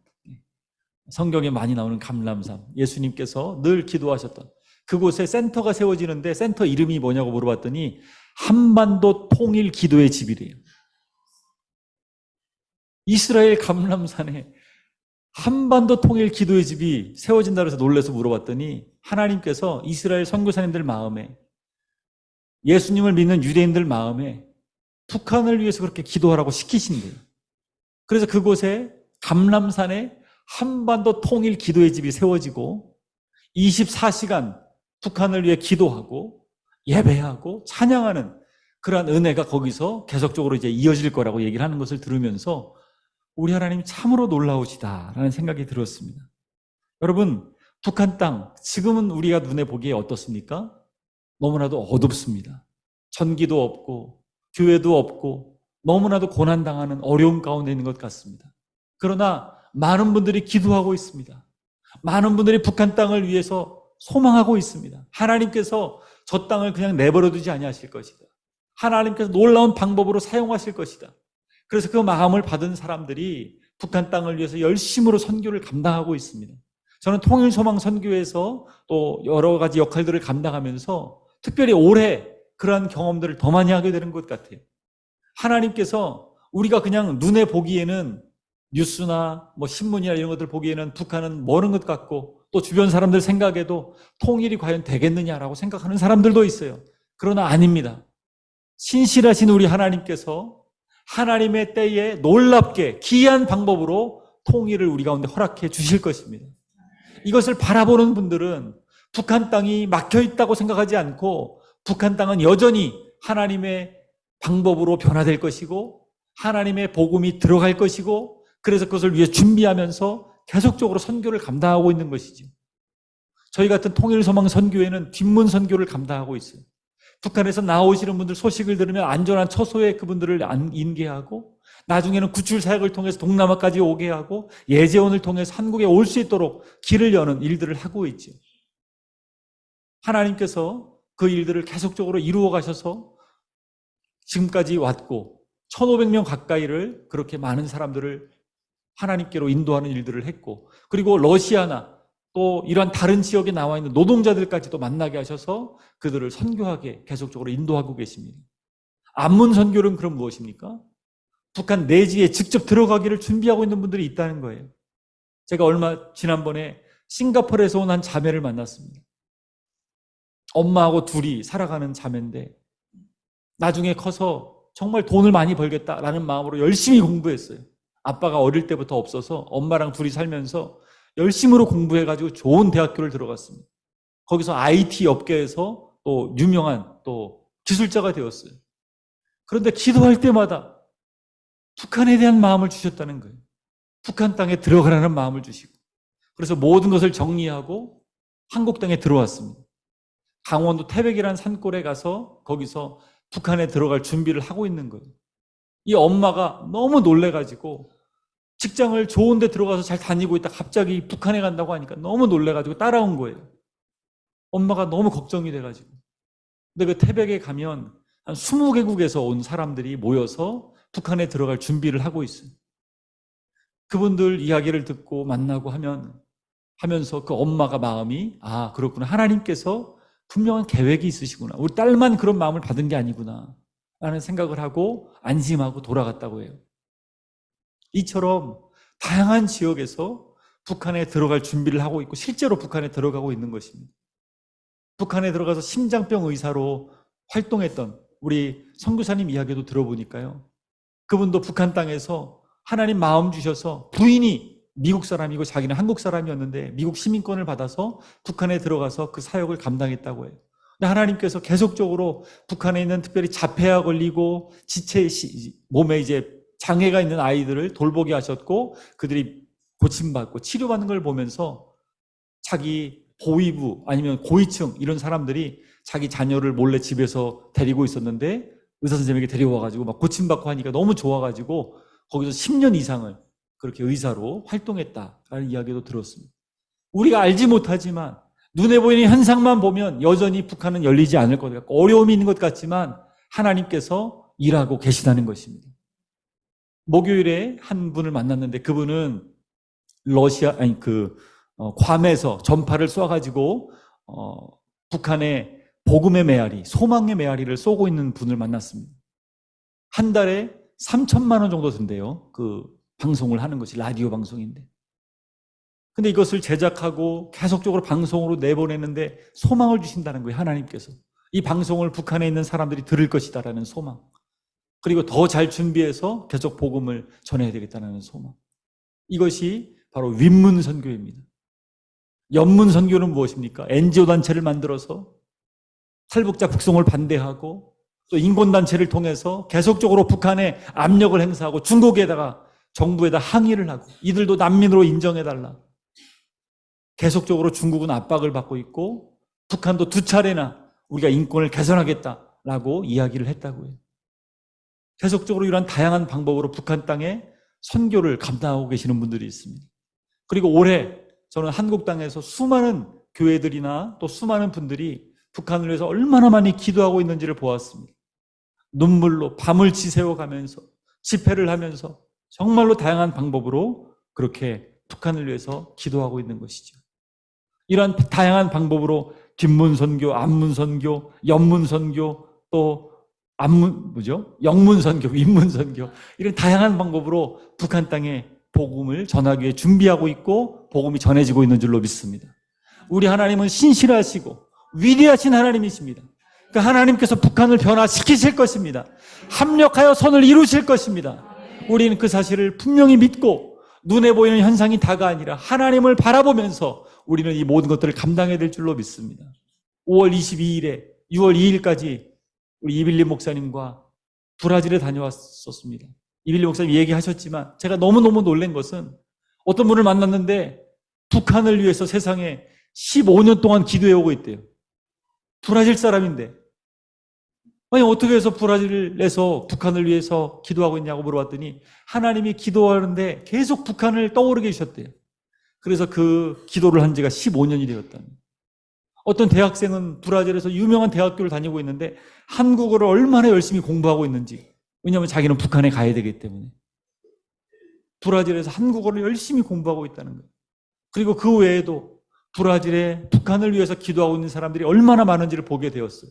성경에 많이 나오는 감람산. 예수님께서 늘 기도하셨던 그곳에 센터가 세워지는데 센터 이름이 뭐냐고 물어봤더니 한반도 통일 기도의 집이래요. 이스라엘 감람산에 한반도 통일 기도의 집이 세워진다고 해서 놀라서 물어봤더니 하나님께서 이스라엘 선교사님들 마음에, 예수님을 믿는 유대인들 마음에 북한을 위해서 그렇게 기도하라고 시키신대요. 그래서 그곳에 감람산에 한반도 통일 기도의 집이 세워지고 24시간 북한을 위해 기도하고 예배하고 찬양하는 그러한 은혜가 거기서 계속적으로 이제 이어질 거라고 얘기를 하는 것을 들으면서 우리 하나님이 참으로 놀라우시다라는 생각이 들었습니다. 여러분, 북한 땅 지금은 우리가 눈에 보기에 어떻습니까? 너무나도 어둡습니다. 전기도 없고 교회도 없고 너무나도 고난당하는 어려움 가운데 있는 것 같습니다. 그러나 많은 분들이 기도하고 있습니다. 많은 분들이 북한 땅을 위해서 소망하고 있습니다. 하나님께서 저 땅을 그냥 내버려두지 아니하실 것이다. 하나님께서 놀라운 방법으로 사용하실 것이다. 그래서 그 마음을 받은 사람들이 북한 땅을 위해서 열심으로 선교를 감당하고 있습니다. 저는 통일소망 선교에서 또 여러 가지 역할들을 감당하면서 특별히 올해 그러한 경험들을 더 많이 하게 되는 것 같아요. 하나님께서 우리가 그냥 눈에 보기에는 뉴스나 뭐 신문이나 이런 것들 보기에는 북한은 먼 것 같고 또 주변 사람들 생각에도 통일이 과연 되겠느냐라고 생각하는 사람들도 있어요. 그러나 아닙니다. 신실하신 우리 하나님께서 하나님의 때에 놀랍게 기이한 방법으로 통일을 우리 가운데 허락해 주실 것입니다. 이것을 바라보는 분들은 북한 땅이 막혀있다고 생각하지 않고 북한 땅은 여전히 하나님의 방법으로 변화될 것이고 하나님의 복음이 들어갈 것이고 그래서 그것을 위해 준비하면서 계속적으로 선교를 감당하고 있는 것이죠. 저희 같은 통일소망 선교회는 뒷문 선교를 감당하고 있어요. 북한에서 나오시는 분들 소식을 들으면 안전한 처소에 그분들을 인계하고 나중에는 구출 사역을 통해서 동남아까지 오게 하고 예재원을 통해서 한국에 올 수 있도록 길을 여는 일들을 하고 있죠. 하나님께서 그 일들을 계속적으로 이루어 가셔서 지금까지 왔고 1,500명 가까이를 그렇게 많은 사람들을 하나님께로 인도하는 일들을 했고, 그리고 러시아나 또 이러한 다른 지역에 나와 있는 노동자들까지도 만나게 하셔서 그들을 선교하게 계속적으로 인도하고 계십니다. 안문 선교는 그럼 무엇입니까? 북한 내지에 직접 들어가기를 준비하고 있는 분들이 있다는 거예요. 제가 지난번에 싱가포르에서 온 한 자매를 만났습니다. 엄마하고 둘이 살아가는 자매인데 나중에 커서 정말 돈을 많이 벌겠다라는 마음으로 열심히 공부했어요. 아빠가 어릴 때부터 없어서 엄마랑 둘이 살면서 열심으로 공부해가지고 좋은 대학교를 들어갔습니다. 거기서 IT 업계에서 또 유명한 또 기술자가 되었어요. 그런데 기도할 때마다 북한에 대한 마음을 주셨다는 거예요. 북한 땅에 들어가라는 마음을 주시고, 그래서 모든 것을 정리하고 한국 땅에 들어왔습니다. 강원도 태백이라는 산골에 가서 거기서 북한에 들어갈 준비를 하고 있는 거예요. 이 엄마가 너무 놀래가지고 직장을 좋은 데 들어가서 잘 다니고 있다 갑자기 북한에 간다고 하니까 너무 놀래가지고 따라온 거예요. 엄마가 너무 걱정이 돼가지고. 근데 그 태백에 가면 한 20개국에서 온 사람들이 모여서 북한에 들어갈 준비를 하고 있어요. 그분들 이야기를 듣고 만나고 하면서 그 엄마가 마음이, 아, 그렇구나. 하나님께서 분명한 계획이 있으시구나. 우리 딸만 그런 마음을 받은 게 아니구나 라는 생각을 하고 안심하고 돌아갔다고 해요. 이처럼 다양한 지역에서 북한에 들어갈 준비를 하고 있고 실제로 북한에 들어가고 있는 것입니다. 북한에 들어가서 심장병 의사로 활동했던 우리 선교사님 이야기도 들어보니까요. 그분도 북한 땅에서 하나님 마음 주셔서 부인이 미국 사람이고 자기는 한국 사람이었는데 미국 시민권을 받아서 북한에 들어가서 그 사역을 감당했다고 해요. 근데 하나님께서 계속적으로 북한에 있는 특별히 자폐아 걸리고 몸에 이제 장애가 있는 아이들을 돌보게 하셨고 그들이 고침받고 치료받는 걸 보면서 자기 보위부 아니면 고위층 이런 사람들이 자기 자녀를 몰래 집에서 데리고 있었는데 의사 선생님에게 데려와가지고 막 고침받고 하니까 너무 좋아가지고 거기서 10년 이상을 그렇게 의사로 활동했다라는 이야기도 들었습니다. 우리가 알지 못하지만 눈에 보이는 현상만 보면 여전히 북한은 열리지 않을 것 같고 어려움이 있는 것 같지만 하나님께서 일하고 계시다는 것입니다. 목요일에 한 분을 만났는데 그분은 괌에서 전파를 쏴가지고 북한의 복음의 메아리, 소망의 메아리를 쏘고 있는 분을 만났습니다. 한 달에 3,000만 원 정도 든대요. 그 방송을 하는 것이 라디오 방송인데. 근데 이것을 제작하고 계속적으로 방송으로 내보내는데 소망을 주신다는 거예요. 하나님께서. 이 방송을 북한에 있는 사람들이 들을 것이다라는 소망. 그리고 더 잘 준비해서 계속 복음을 전해야 되겠다는 소망. 이것이 바로 윗문 선교입니다. 옆문 선교는 무엇입니까? NGO 단체를 만들어서 탈북자 북송을 반대하고 또 인권단체를 통해서 계속적으로 북한에 압력을 행사하고 중국에다가 정부에다 항의를 하고 이들도 난민으로 인정해달라. 계속적으로 중국은 압박을 받고 있고 북한도 2차례나 우리가 인권을 개선하겠다라고 이야기를 했다고 해요. 계속적으로 이러한 다양한 방법으로 북한 땅에 선교를 감당하고 계시는 분들이 있습니다. 그리고 올해 저는 한국 땅에서 수많은 교회들이나 또 수많은 분들이 북한을 위해서 얼마나 많이 기도하고 있는지를 보았습니다. 눈물로 밤을 지새워가면서 집회를 하면서 정말로 다양한 방법으로 그렇게 북한을 위해서 기도하고 있는 것이죠. 이러한 다양한 방법으로 뒷문 선교, 앞문 선교, 옆문 선교, 또 영문 선교, 윗문 선교 이런 다양한 방법으로 북한 땅에 복음을 전하기 위해 준비하고 있고 복음이 전해지고 있는 줄로 믿습니다. 우리 하나님은 신실하시고 위대하신 하나님이십니다. 그 하나님께서 북한을 변화시키실 것입니다. 합력하여 선을 이루실 것입니다. 우리는 그 사실을 분명히 믿고 눈에 보이는 현상이 다가 아니라 하나님을 바라보면서 우리는 이 모든 것들을 감당해야 될 줄로 믿습니다. 5월 22일에 6월 2일까지 우리 이빌리 목사님과 브라질에 다녀왔었습니다. 이빌리 목사님 얘기하셨지만 제가 너무너무 놀란 것은 어떤 분을 만났는데 북한을 위해서 세상에 15년 동안 기도해오고 있대요. 브라질 사람인데 아니 어떻게 해서 브라질에서 북한을 위해서 기도하고 있냐고 물어봤더니 하나님이 기도하는데 계속 북한을 떠오르게 해주셨대요. 그래서 그 기도를 한 지가 15년이 되었답니다. 어떤 대학생은 브라질에서 유명한 대학교를 다니고 있는데 한국어를 얼마나 열심히 공부하고 있는지, 왜냐하면 자기는 북한에 가야 되기 때문에 브라질에서 한국어를 열심히 공부하고 있다는 거예요. 그리고 그 외에도 브라질에 북한을 위해서 기도하고 있는 사람들이 얼마나 많은지를 보게 되었어요.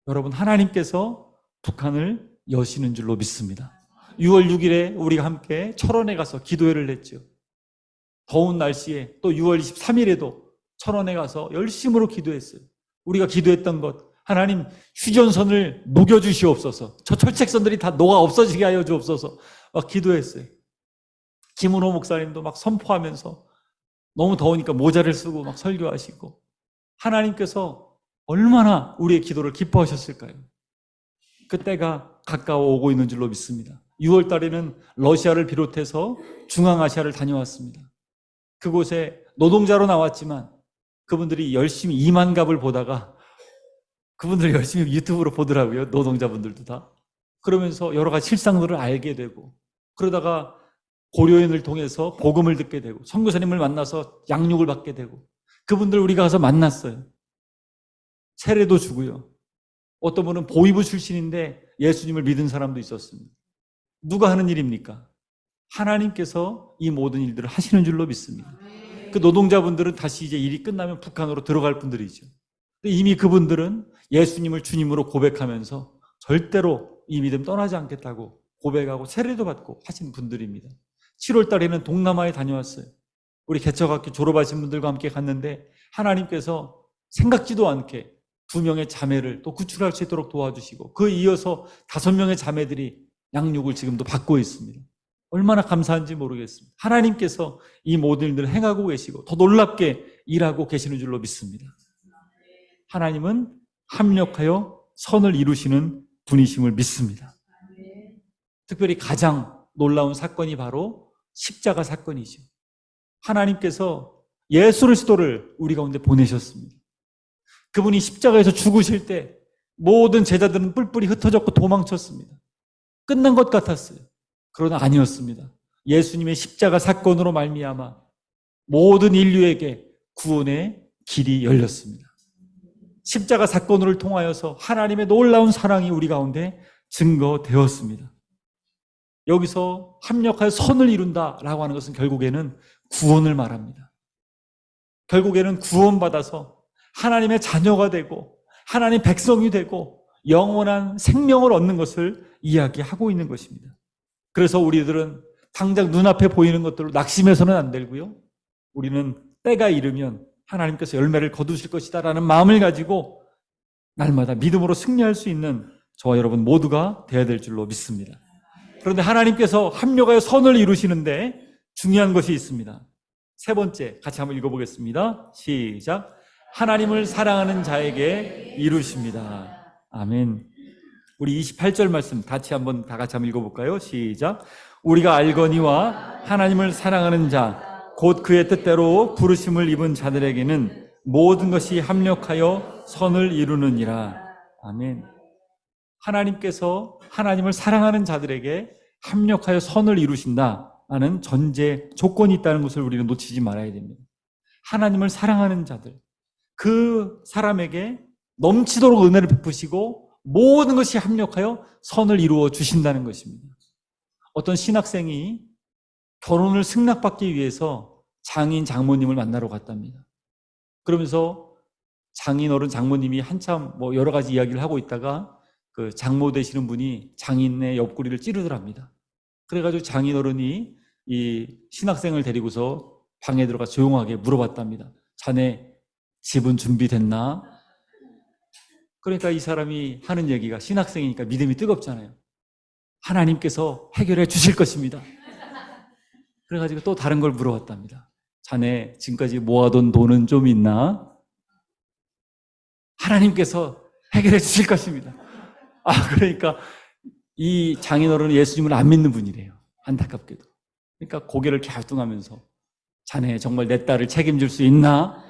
여러분, 하나님께서 북한을 여시는 줄로 믿습니다. 6월 6일에 우리가 함께 철원에 가서 기도회를 했죠. 더운 날씨에 또 6월 23일에도 철원에 가서 열심으로 기도했어요. 우리가 기도했던 것, 하나님 휴전선을 녹여주시옵소서, 저 철책선들이 다 녹아 없어지게 하여 주옵소서 막 기도했어요. 김은호 목사님도 막 선포하면서 너무 더우니까 모자를 쓰고 막 설교하시고, 하나님께서 얼마나 우리의 기도를 기뻐하셨을까요? 그때가 가까워 오고 있는 줄로 믿습니다. 6월 달에는 러시아를 비롯해서 중앙아시아를 다녀왔습니다. 그곳에 노동자로 나왔지만 그분들이 열심히 이만갑을 보다가, 그분들 열심히 유튜브로 보더라고요. 노동자분들도 다. 그러면서 여러 가지 실상들을 알게 되고, 그러다가 고려인을 통해서 복음을 듣게 되고, 선교사님을 만나서 양육을 받게 되고, 그분들 우리가 가서 만났어요. 세례도 주고요. 어떤 분은 보이부 출신인데 예수님을 믿은 사람도 있었습니다. 누가 하는 일입니까? 하나님께서 이 모든 일들을 하시는 줄로 믿습니다. 그 노동자분들은 다시 이제 일이 끝나면 북한으로 들어갈 분들이죠. 이미 그분들은 예수님을 주님으로 고백하면서 절대로 이 믿음 떠나지 않겠다고 고백하고 세례도 받고 하신 분들입니다. 7월 달에는 동남아에 다녀왔어요. 우리 개척학교 졸업하신 분들과 함께 갔는데 하나님께서 생각지도 않게 2명의 자매를 또 구출할 수 있도록 도와주시고, 그 이어서 5명의 자매들이 양육을 지금도 받고 있습니다. 얼마나 감사한지 모르겠습니다. 하나님께서 이 모든 일들을 행하고 계시고 더 놀랍게 일하고 계시는 줄로 믿습니다. 하나님은 합력하여 선을 이루시는 분이심을 믿습니다. 특별히 가장 놀라운 사건이 바로 십자가 사건이죠. 하나님께서 예수 그리스도를 우리 가운데 보내셨습니다. 그분이 십자가에서 죽으실 때 모든 제자들은 뿔뿔이 흩어졌고 도망쳤습니다. 끝난 것 같았어요. 그러나 아니었습니다. 예수님의 십자가 사건으로 말미암아 모든 인류에게 구원의 길이 열렸습니다. 십자가 사건을 통하여서 하나님의 놀라운 사랑이 우리 가운데 증거되었습니다. 여기서 합력하여 선을 이룬다라고 하는 것은 결국에는 구원을 말합니다. 결국에는 구원받아서 하나님의 자녀가 되고 하나님 백성이 되고 영원한 생명을 얻는 것을 이야기하고 있는 것입니다. 그래서 우리들은 당장 눈앞에 보이는 것들로 낙심해서는 안 되고요. 우리는 때가 이르면 하나님께서 열매를 거두실 것이다 라는 마음을 가지고 날마다 믿음으로 승리할 수 있는 저와 여러분 모두가 되어야 될 줄로 믿습니다. 그런데 하나님께서 합력하여 선을 이루시는데 중요한 것이 있습니다. 세 번째, 같이 한번 읽어보겠습니다. 시작. 하나님을 사랑하는 자에게 이루십니다. 아멘. 우리 28절 말씀 같이 한번 다 같이 한번 읽어볼까요? 시작. 우리가 알거니와 하나님을 사랑하는 자, 곧 그의 뜻대로 부르심을 입은 자들에게는 모든 것이 합력하여 선을 이루느니라. 아멘. 하나님께서 하나님을 사랑하는 자들에게 합력하여 선을 이루신다라는 전제 조건이 있다는 것을 우리는 놓치지 말아야 됩니다. 하나님을 사랑하는 자들, 그 사람에게 넘치도록 은혜를 베푸시고 모든 것이 합력하여 선을 이루어 주신다는 것입니다. 어떤 신학생이 결혼을 승낙받기 위해서 장인 장모님을 만나러 갔답니다. 그러면서 장인어른 장모님이 한참 여러 가지 이야기를 하고 있다가 그 장모 되시는 분이 장인의 옆구리를 찌르더랍니다. 그래가지고 장인어른이 이 신학생을 데리고서 방에 들어가 조용하게 물어봤답니다. 자네 집은 준비됐나? 그러니까 이 사람이 하는 얘기가, 신학생이니까 믿음이 뜨겁잖아요. 하나님께서 해결해 주실 것입니다. 그래가지고 또 다른 걸 물어봤답니다. 자네 지금까지 모아둔 돈은 좀 있나? 하나님께서 해결해 주실 것입니다. 그러니까 이 장인어른은 예수님을 안 믿는 분이래요. 안타깝게도. 그러니까 고개를 갸우뚱하면서 자네 정말 내 딸을 책임질 수 있나?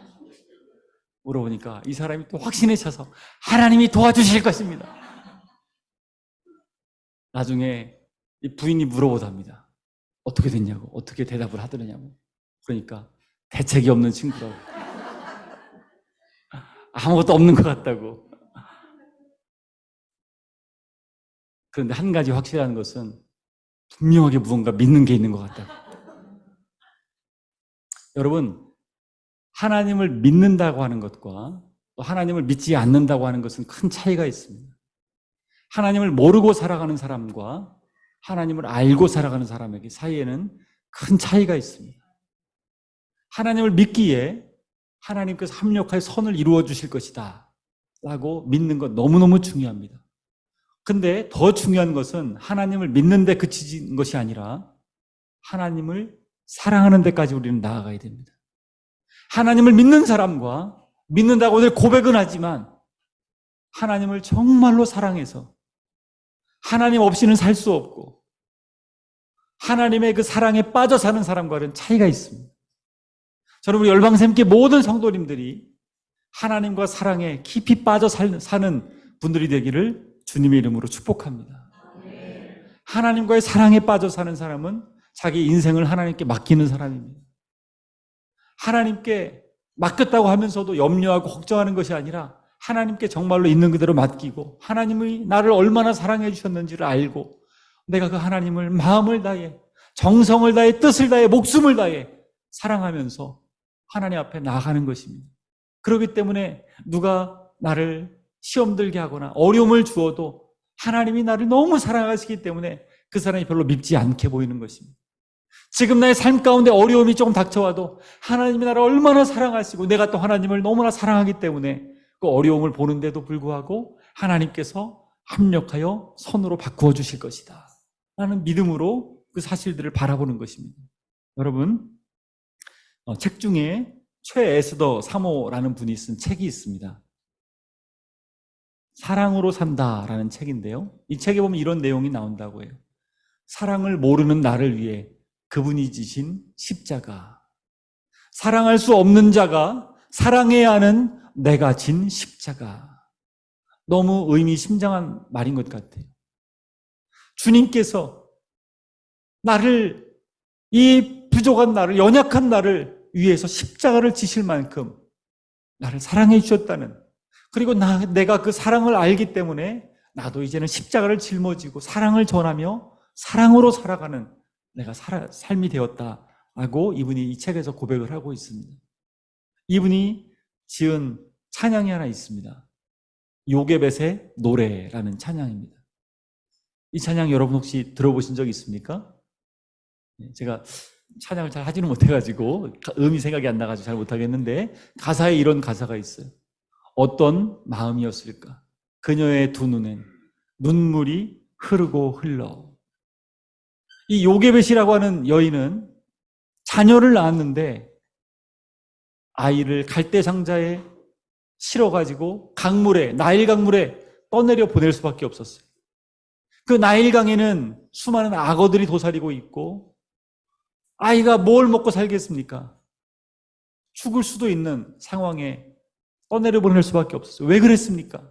물어보니까 이 사람이 또 확신에 차서 하나님이 도와주실 것입니다. 나중에 이 부인이 물어보답니다. 어떻게 됐냐고, 어떻게 대답을 하더냐고. 그러니까 대책이 없는 친구라고. 아무것도 없는 것 같다고. 그런데 한 가지 확실한 것은 분명하게 무언가 믿는 게 있는 것 같다고. 여러분, 하나님을 믿는다고 하는 것과 또 하나님을 믿지 않는다고 하는 것은 큰 차이가 있습니다. 하나님을 모르고 살아가는 사람과 하나님을 알고 살아가는 사람에게 사이에는 큰 차이가 있습니다. 하나님을 믿기에 하나님께서 합력하여 선을 이루어 주실 것이다 라고 믿는 것 너무너무 중요합니다. 근데 더 중요한 것은 하나님을 믿는 데 그치는 것이 아니라 하나님을 사랑하는 데까지 우리는 나아가야 됩니다. 하나님을 믿는 사람과 믿는다고 늘 고백은 하지만 하나님을 정말로 사랑해서 하나님 없이는 살 수 없고 하나님의 그 사랑에 빠져 사는 사람과는 차이가 있습니다. 저는 우리 열방샘께 모든 성도님들이 하나님과 사랑에 깊이 빠져 사는 분들이 되기를 주님의 이름으로 축복합니다. 하나님과의 사랑에 빠져 사는 사람은 자기 인생을 하나님께 맡기는 사람입니다. 하나님께 맡겼다고 하면서도 염려하고 걱정하는 것이 아니라 하나님께 정말로 있는 그대로 맡기고 하나님이 나를 얼마나 사랑해 주셨는지를 알고 내가 그 하나님을 마음을 다해 정성을 다해 뜻을 다해 목숨을 다해 사랑하면서 하나님 앞에 나아가는 것입니다. 그렇기 때문에 누가 나를 시험 들게 하거나 어려움을 주어도 하나님이 나를 너무 사랑하시기 때문에 그 사람이 별로 밉지 않게 보이는 것입니다. 지금 나의 삶 가운데 어려움이 조금 닥쳐와도 하나님이 나를 얼마나 사랑하시고 내가 또 하나님을 너무나 사랑하기 때문에 그 어려움을 보는데도 불구하고 하나님께서 합력하여 선으로 바꾸어 주실 것이다 라는 믿음으로 그 사실들을 바라보는 것입니다. 여러분, 책 중에 최에스더 사모라는 분이 쓴 책이 있습니다. 사랑으로 산다라는 책인데요. 이 책에 보면 이런 내용이 나온다고 해요. 사랑을 모르는 나를 위해 그분이 지신 십자가. 사랑할 수 없는 자가 사랑해야 하는 내가 진 십자가. 너무 의미심장한 말인 것 같아요. 주님께서 나를, 이 부족한 나를, 연약한 나를 위해서 십자가를 지실 만큼 나를 사랑해 주셨다는, 그리고 내가 그 사랑을 알기 때문에 나도 이제는 십자가를 짊어지고 사랑을 전하며 사랑으로 살아가는 내가 삶이 되었다라고 이분이 이 책에서 고백을 하고 있습니다. 이분이 지은 찬양이 하나 있습니다. 요게벳의 노래라는 찬양입니다. 이 찬양 여러분 혹시 들어보신 적 있습니까? 제가 찬양을 잘 하지는 못해가지고 음이 생각이 안 나가지고 잘 못하겠는데 가사에 이런 가사가 있어요. 어떤 마음이었을까? 그녀의 두 눈엔 눈물이 흐르고 흘러. 이 요게벳이라고 하는 여인은 자녀를 낳았는데 아이를 갈대상자에 실어가지고 강물에, 나일 강물에 떠내려 보낼 수밖에 없었어요. 그 나일강에는 수많은 악어들이 도사리고 있고 아이가 뭘 먹고 살겠습니까? 죽을 수도 있는 상황에 떠내려 보낼 수밖에 없었어요. 왜 그랬습니까?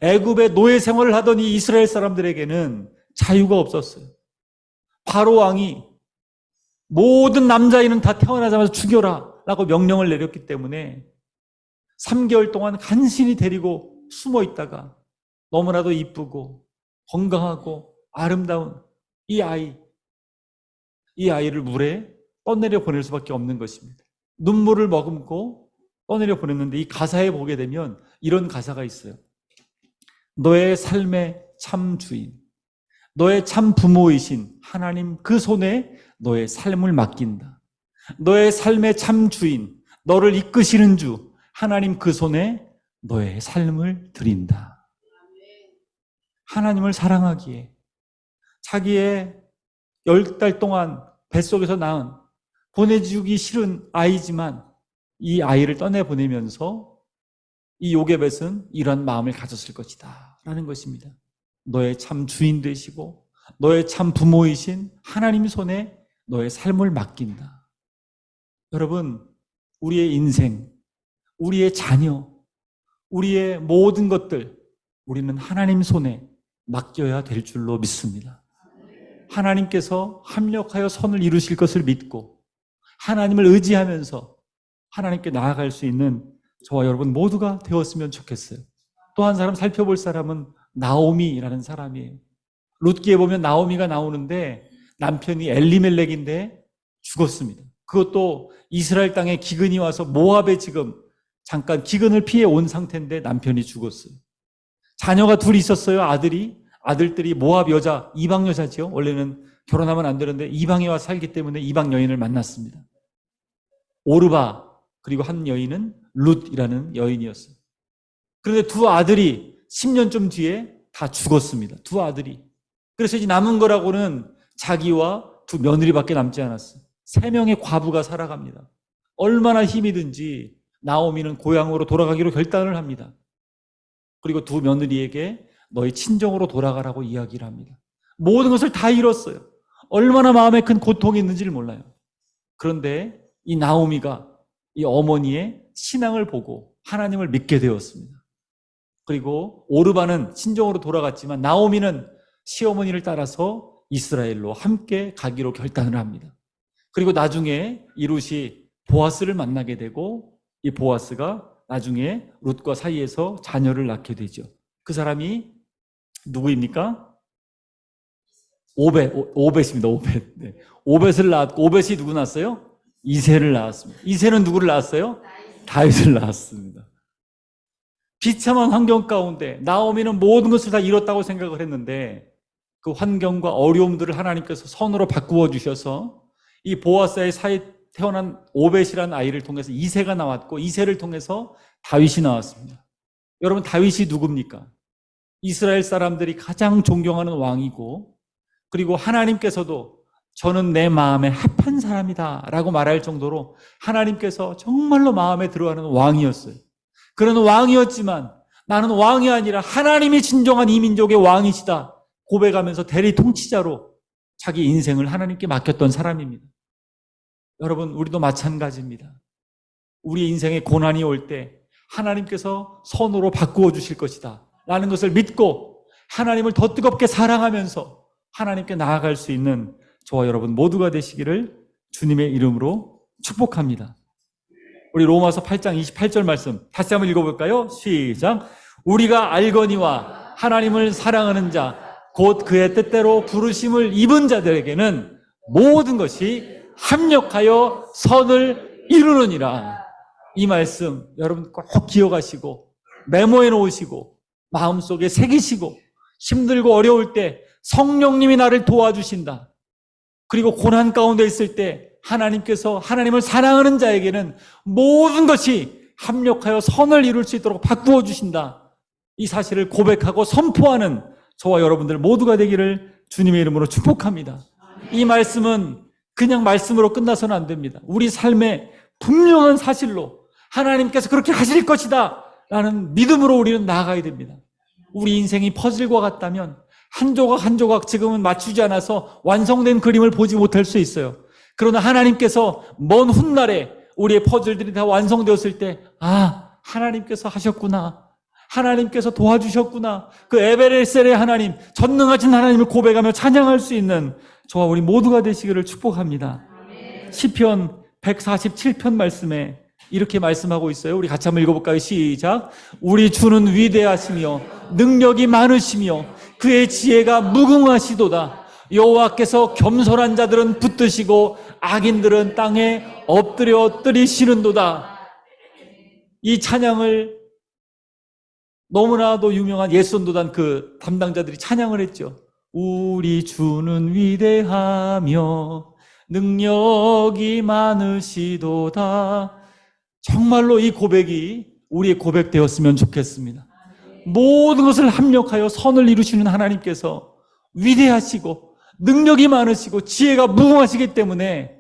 애굽의 노예 생활을 하던 이 이스라엘 사람들에게는 자유가 없었어요. 바로 왕이 모든 남자아이는 다 태어나자마자 죽여라 라고 명령을 내렸기 때문에 3개월 동안 간신히 데리고 숨어 있다가 너무나도 이쁘고 건강하고 아름다운 이 아이를 물에 떠내려 보낼 수밖에 없는 것입니다. 눈물을 머금고 떠내려 보냈는데 이 가사에 보게 되면 이런 가사가 있어요. 너의 삶의 참 주인, 너의 참 부모이신 하나님 그 손에 너의 삶을 맡긴다. 너의 삶의 참 주인, 너를 이끄시는 주 하나님 그 손에 너의 삶을 드린다. 하나님을 사랑하기에 자기의 10달 동안 뱃속에서 낳은 보내주기 싫은 아이지만 이 아이를 떠내보내면서 이 요게벳은 이런 마음을 가졌을 것이다 라는 것입니다. 너의 참 주인 되시고 너의 참 부모이신 하나님 손에 너의 삶을 맡긴다. 여러분, 우리의 인생, 우리의 자녀, 우리의 모든 것들 우리는 하나님 손에 맡겨야 될 줄로 믿습니다. 하나님께서 합력하여 선을 이루실 것을 믿고 하나님을 의지하면서 하나님께 나아갈 수 있는 저와 여러분 모두가 되었으면 좋겠어요. 또 한 사람 살펴볼 사람은 나오미라는 사람이에요. 룻기에 보면 나오미가 나오는데 남편이 엘리멜렉인데 죽었습니다. 그것도 이스라엘 땅에 기근이 와서 모압에 지금 잠깐 기근을 피해 온 상태인데 남편이 죽었어요. 자녀가 둘 있었어요. 아들들이 모압 여자, 이방 여자지요. 원래는 결혼하면 안 되는데 이방에 와 살기 때문에 이방 여인을 만났습니다. 오르바, 그리고 한 여인은 룻이라는 여인이었어요. 그런데 두 아들이 10년쯤 뒤에 다 죽었습니다. 두 아들이. 그래서 이제 남은 거라고는 자기와 두 며느리밖에 남지 않았어요. 3명의 과부가 살아갑니다. 얼마나 힘이 든지 나오미는 고향으로 돌아가기로 결단을 합니다. 그리고 두 며느리에게 너희 친정으로 돌아가라고 이야기를 합니다. 모든 것을 다 잃었어요. 얼마나 마음에 큰 고통이 있는지를 몰라요. 그런데 이 나오미가 이 어머니의 신앙을 보고 하나님을 믿게 되었습니다. 그리고 오르바는 친정으로 돌아갔지만 나오미는 시어머니를 따라서 이스라엘로 함께 가기로 결단을 합니다. 그리고 나중에 이 룻이 보아스를 만나게 되고 이 보아스가 나중에 룻과 사이에서 자녀를 낳게 되죠. 그 사람이 누구입니까? 오벳입니다. 오벳. 네. 오벳을 낳았고, 오벳이 누구 낳았어요? 이새를 낳았습니다. 이새는 누구를 낳았어요? 다윗을 낳았습니다. 비참한 환경 가운데 나오미는 모든 것을 다 잃었다고 생각을 했는데 그 환경과 어려움들을 하나님께서 선으로 바꾸어 주셔서 이 보아스의 사이 태어난 오벳이라는 아이를 통해서 이새가 나왔고 이새를 통해서 다윗이 나왔습니다. 여러분, 다윗이 누굽니까? 이스라엘 사람들이 가장 존경하는 왕이고, 그리고 하나님께서도 저는 내 마음에 합한 사람이다 라고 말할 정도로 하나님께서 정말로 마음에 들어하는 왕이었어요. 그런 왕이었지만 나는 왕이 아니라 하나님이 진정한 이 민족의 왕이시다 고백하면서 대리 통치자로 자기 인생을 하나님께 맡겼던 사람입니다. 여러분, 우리도 마찬가지입니다. 우리 인생에 고난이 올 때 하나님께서 선으로 바꾸어 주실 것이다 라는 것을 믿고 하나님을 더 뜨겁게 사랑하면서 하나님께 나아갈 수 있는 저와 여러분 모두가 되시기를 주님의 이름으로 축복합니다. 우리 로마서 8장 28절 말씀 다시 한번 읽어볼까요? 시작. 우리가 알거니와 하나님을 사랑하는 자 곧 그의 뜻대로 부르심을 입은 자들에게는 모든 것이 합력하여 선을 이루느니라. 이 말씀 여러분 꼭 기억하시고 메모해 놓으시고 마음속에 새기시고 힘들고 어려울 때 성령님이 나를 도와주신다. 그리고 고난 가운데 있을 때 하나님께서 하나님을 사랑하는 자에게는 모든 것이 합력하여 선을 이룰 수 있도록 바꾸어 주신다. 이 사실을 고백하고 선포하는 저와 여러분들 모두가 되기를 주님의 이름으로 축복합니다. 이 말씀은 그냥 말씀으로 끝나서는 안 됩니다. 우리 삶의 분명한 사실로 하나님께서 그렇게 하실 것이다 라는 믿음으로 우리는 나아가야 됩니다. 우리 인생이 퍼즐과 같다면 한 조각 한 조각 지금은 맞추지 않아서 완성된 그림을 보지 못할 수 있어요. 그러나 하나님께서 먼 훗날에 우리의 퍼즐들이 다 완성되었을 때 하나님께서 하셨구나, 하나님께서 도와주셨구나, 그 에베레셀의 하나님, 전능하신 하나님을 고백하며 찬양할 수 있는 저와 우리 모두가 되시기를 축복합니다. 시편 147편 말씀에 이렇게 말씀하고 있어요. 우리 같이 한번 읽어볼까요? 시작. 우리 주는 위대하시며 능력이 많으시며 그의 지혜가 무궁하시도다. 여호와께서 겸손한 자들은 붙드시고 악인들은 땅에 엎드려 뜨리시는도다. 이 찬양을 너무나도 유명한 예수전도단 그 담당자들이 찬양을 했죠. 우리 주는 위대하며 능력이 많으시도다. 정말로 이 고백이 우리의 고백되었으면 좋겠습니다. 모든 것을 합력하여 선을 이루시는 하나님께서 위대하시고 능력이 많으시고 지혜가 무궁하시기 때문에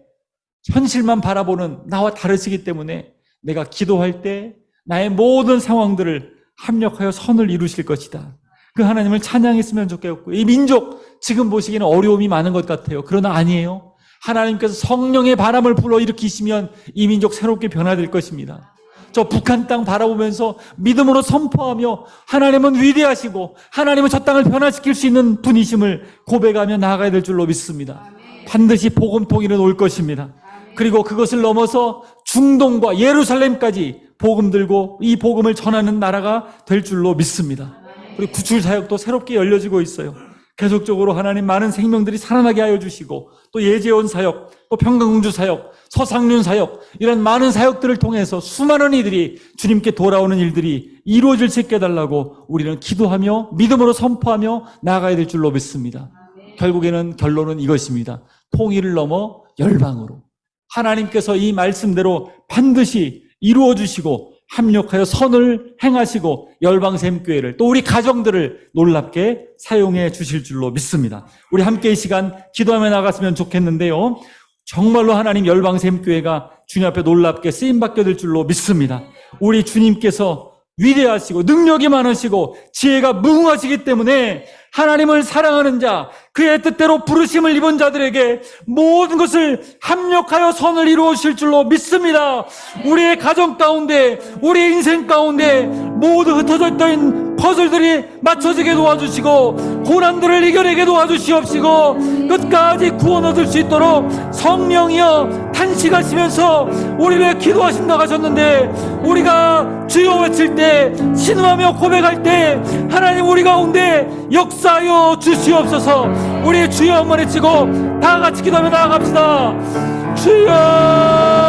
현실만 바라보는 나와 다르시기 때문에 내가 기도할 때 나의 모든 상황들을 합력하여 선을 이루실 것이다. 그 하나님을 찬양했으면 좋겠고, 이 민족 지금 보시기에는 어려움이 많은 것 같아요. 그러나 아니에요. 하나님께서 성령의 바람을 불어일으키시면 이 민족 새롭게 변화될 것입니다. 저 북한 땅 바라보면서 믿음으로 선포하며 하나님은 위대하시고 하나님은 저 땅을 변화시킬 수 있는 분이심을 고백하며 나아가야 될 줄로 믿습니다. 반드시 복음 통일은 올 것입니다. 그리고 그것을 넘어서 중동과 예루살렘까지 복음 들고 이 복음을 전하는 나라가 될 줄로 믿습니다. 그리고 구출 사역도 새롭게 열려지고 있어요. 계속적으로 하나님 많은 생명들이 살아나게 하여 주시고 또 예재원 사역, 또 평강공주 사역, 서상륜 사역 이런 많은 사역들을 통해서 수많은 이들이 주님께 돌아오는 일들이 이루어질 수 있게 해달라고 우리는 기도하며 믿음으로 선포하며 나아가야 될 줄로 믿습니다. 결국에는 결론은 이것입니다. 통일을 넘어 열방으로 하나님께서 이 말씀대로 반드시 이루어 주시고 합력하여 선을 행하시고 열방샘교회를 또 우리 가정들을 놀랍게 사용해 주실 줄로 믿습니다. 우리 함께 이 시간 기도하며 나갔으면 좋겠는데요. 정말로 하나님 열방샘교회가 주님 앞에 놀랍게 쓰임받게 될 줄로 믿습니다. 우리 주님께서 위대하시고 능력이 많으시고 지혜가 무궁하시기 때문에 하나님을 사랑하는 자, 그의 뜻대로 부르심을 입은 자들에게 모든 것을 합력하여 선을 이루어 주실 줄로 믿습니다. 우리의 가정 가운데, 우리의 인생 가운데 모두 흩어져 있던 퍼즐들이 맞춰지게 도와주시고 고난들을 이겨내게 도와주시옵시고 끝까지 구원 얻을 수 있도록 성령이여 탄식하시면서 우리를 위해 기도하신다고 하셨는데 우리가 주여 외칠 때 신음하며 고백할 때 하나님 우리 가운데 역사하여 주시옵소서. 우리 주여 한번 외치고 다 같이 기도하며 나아갑시다. 주여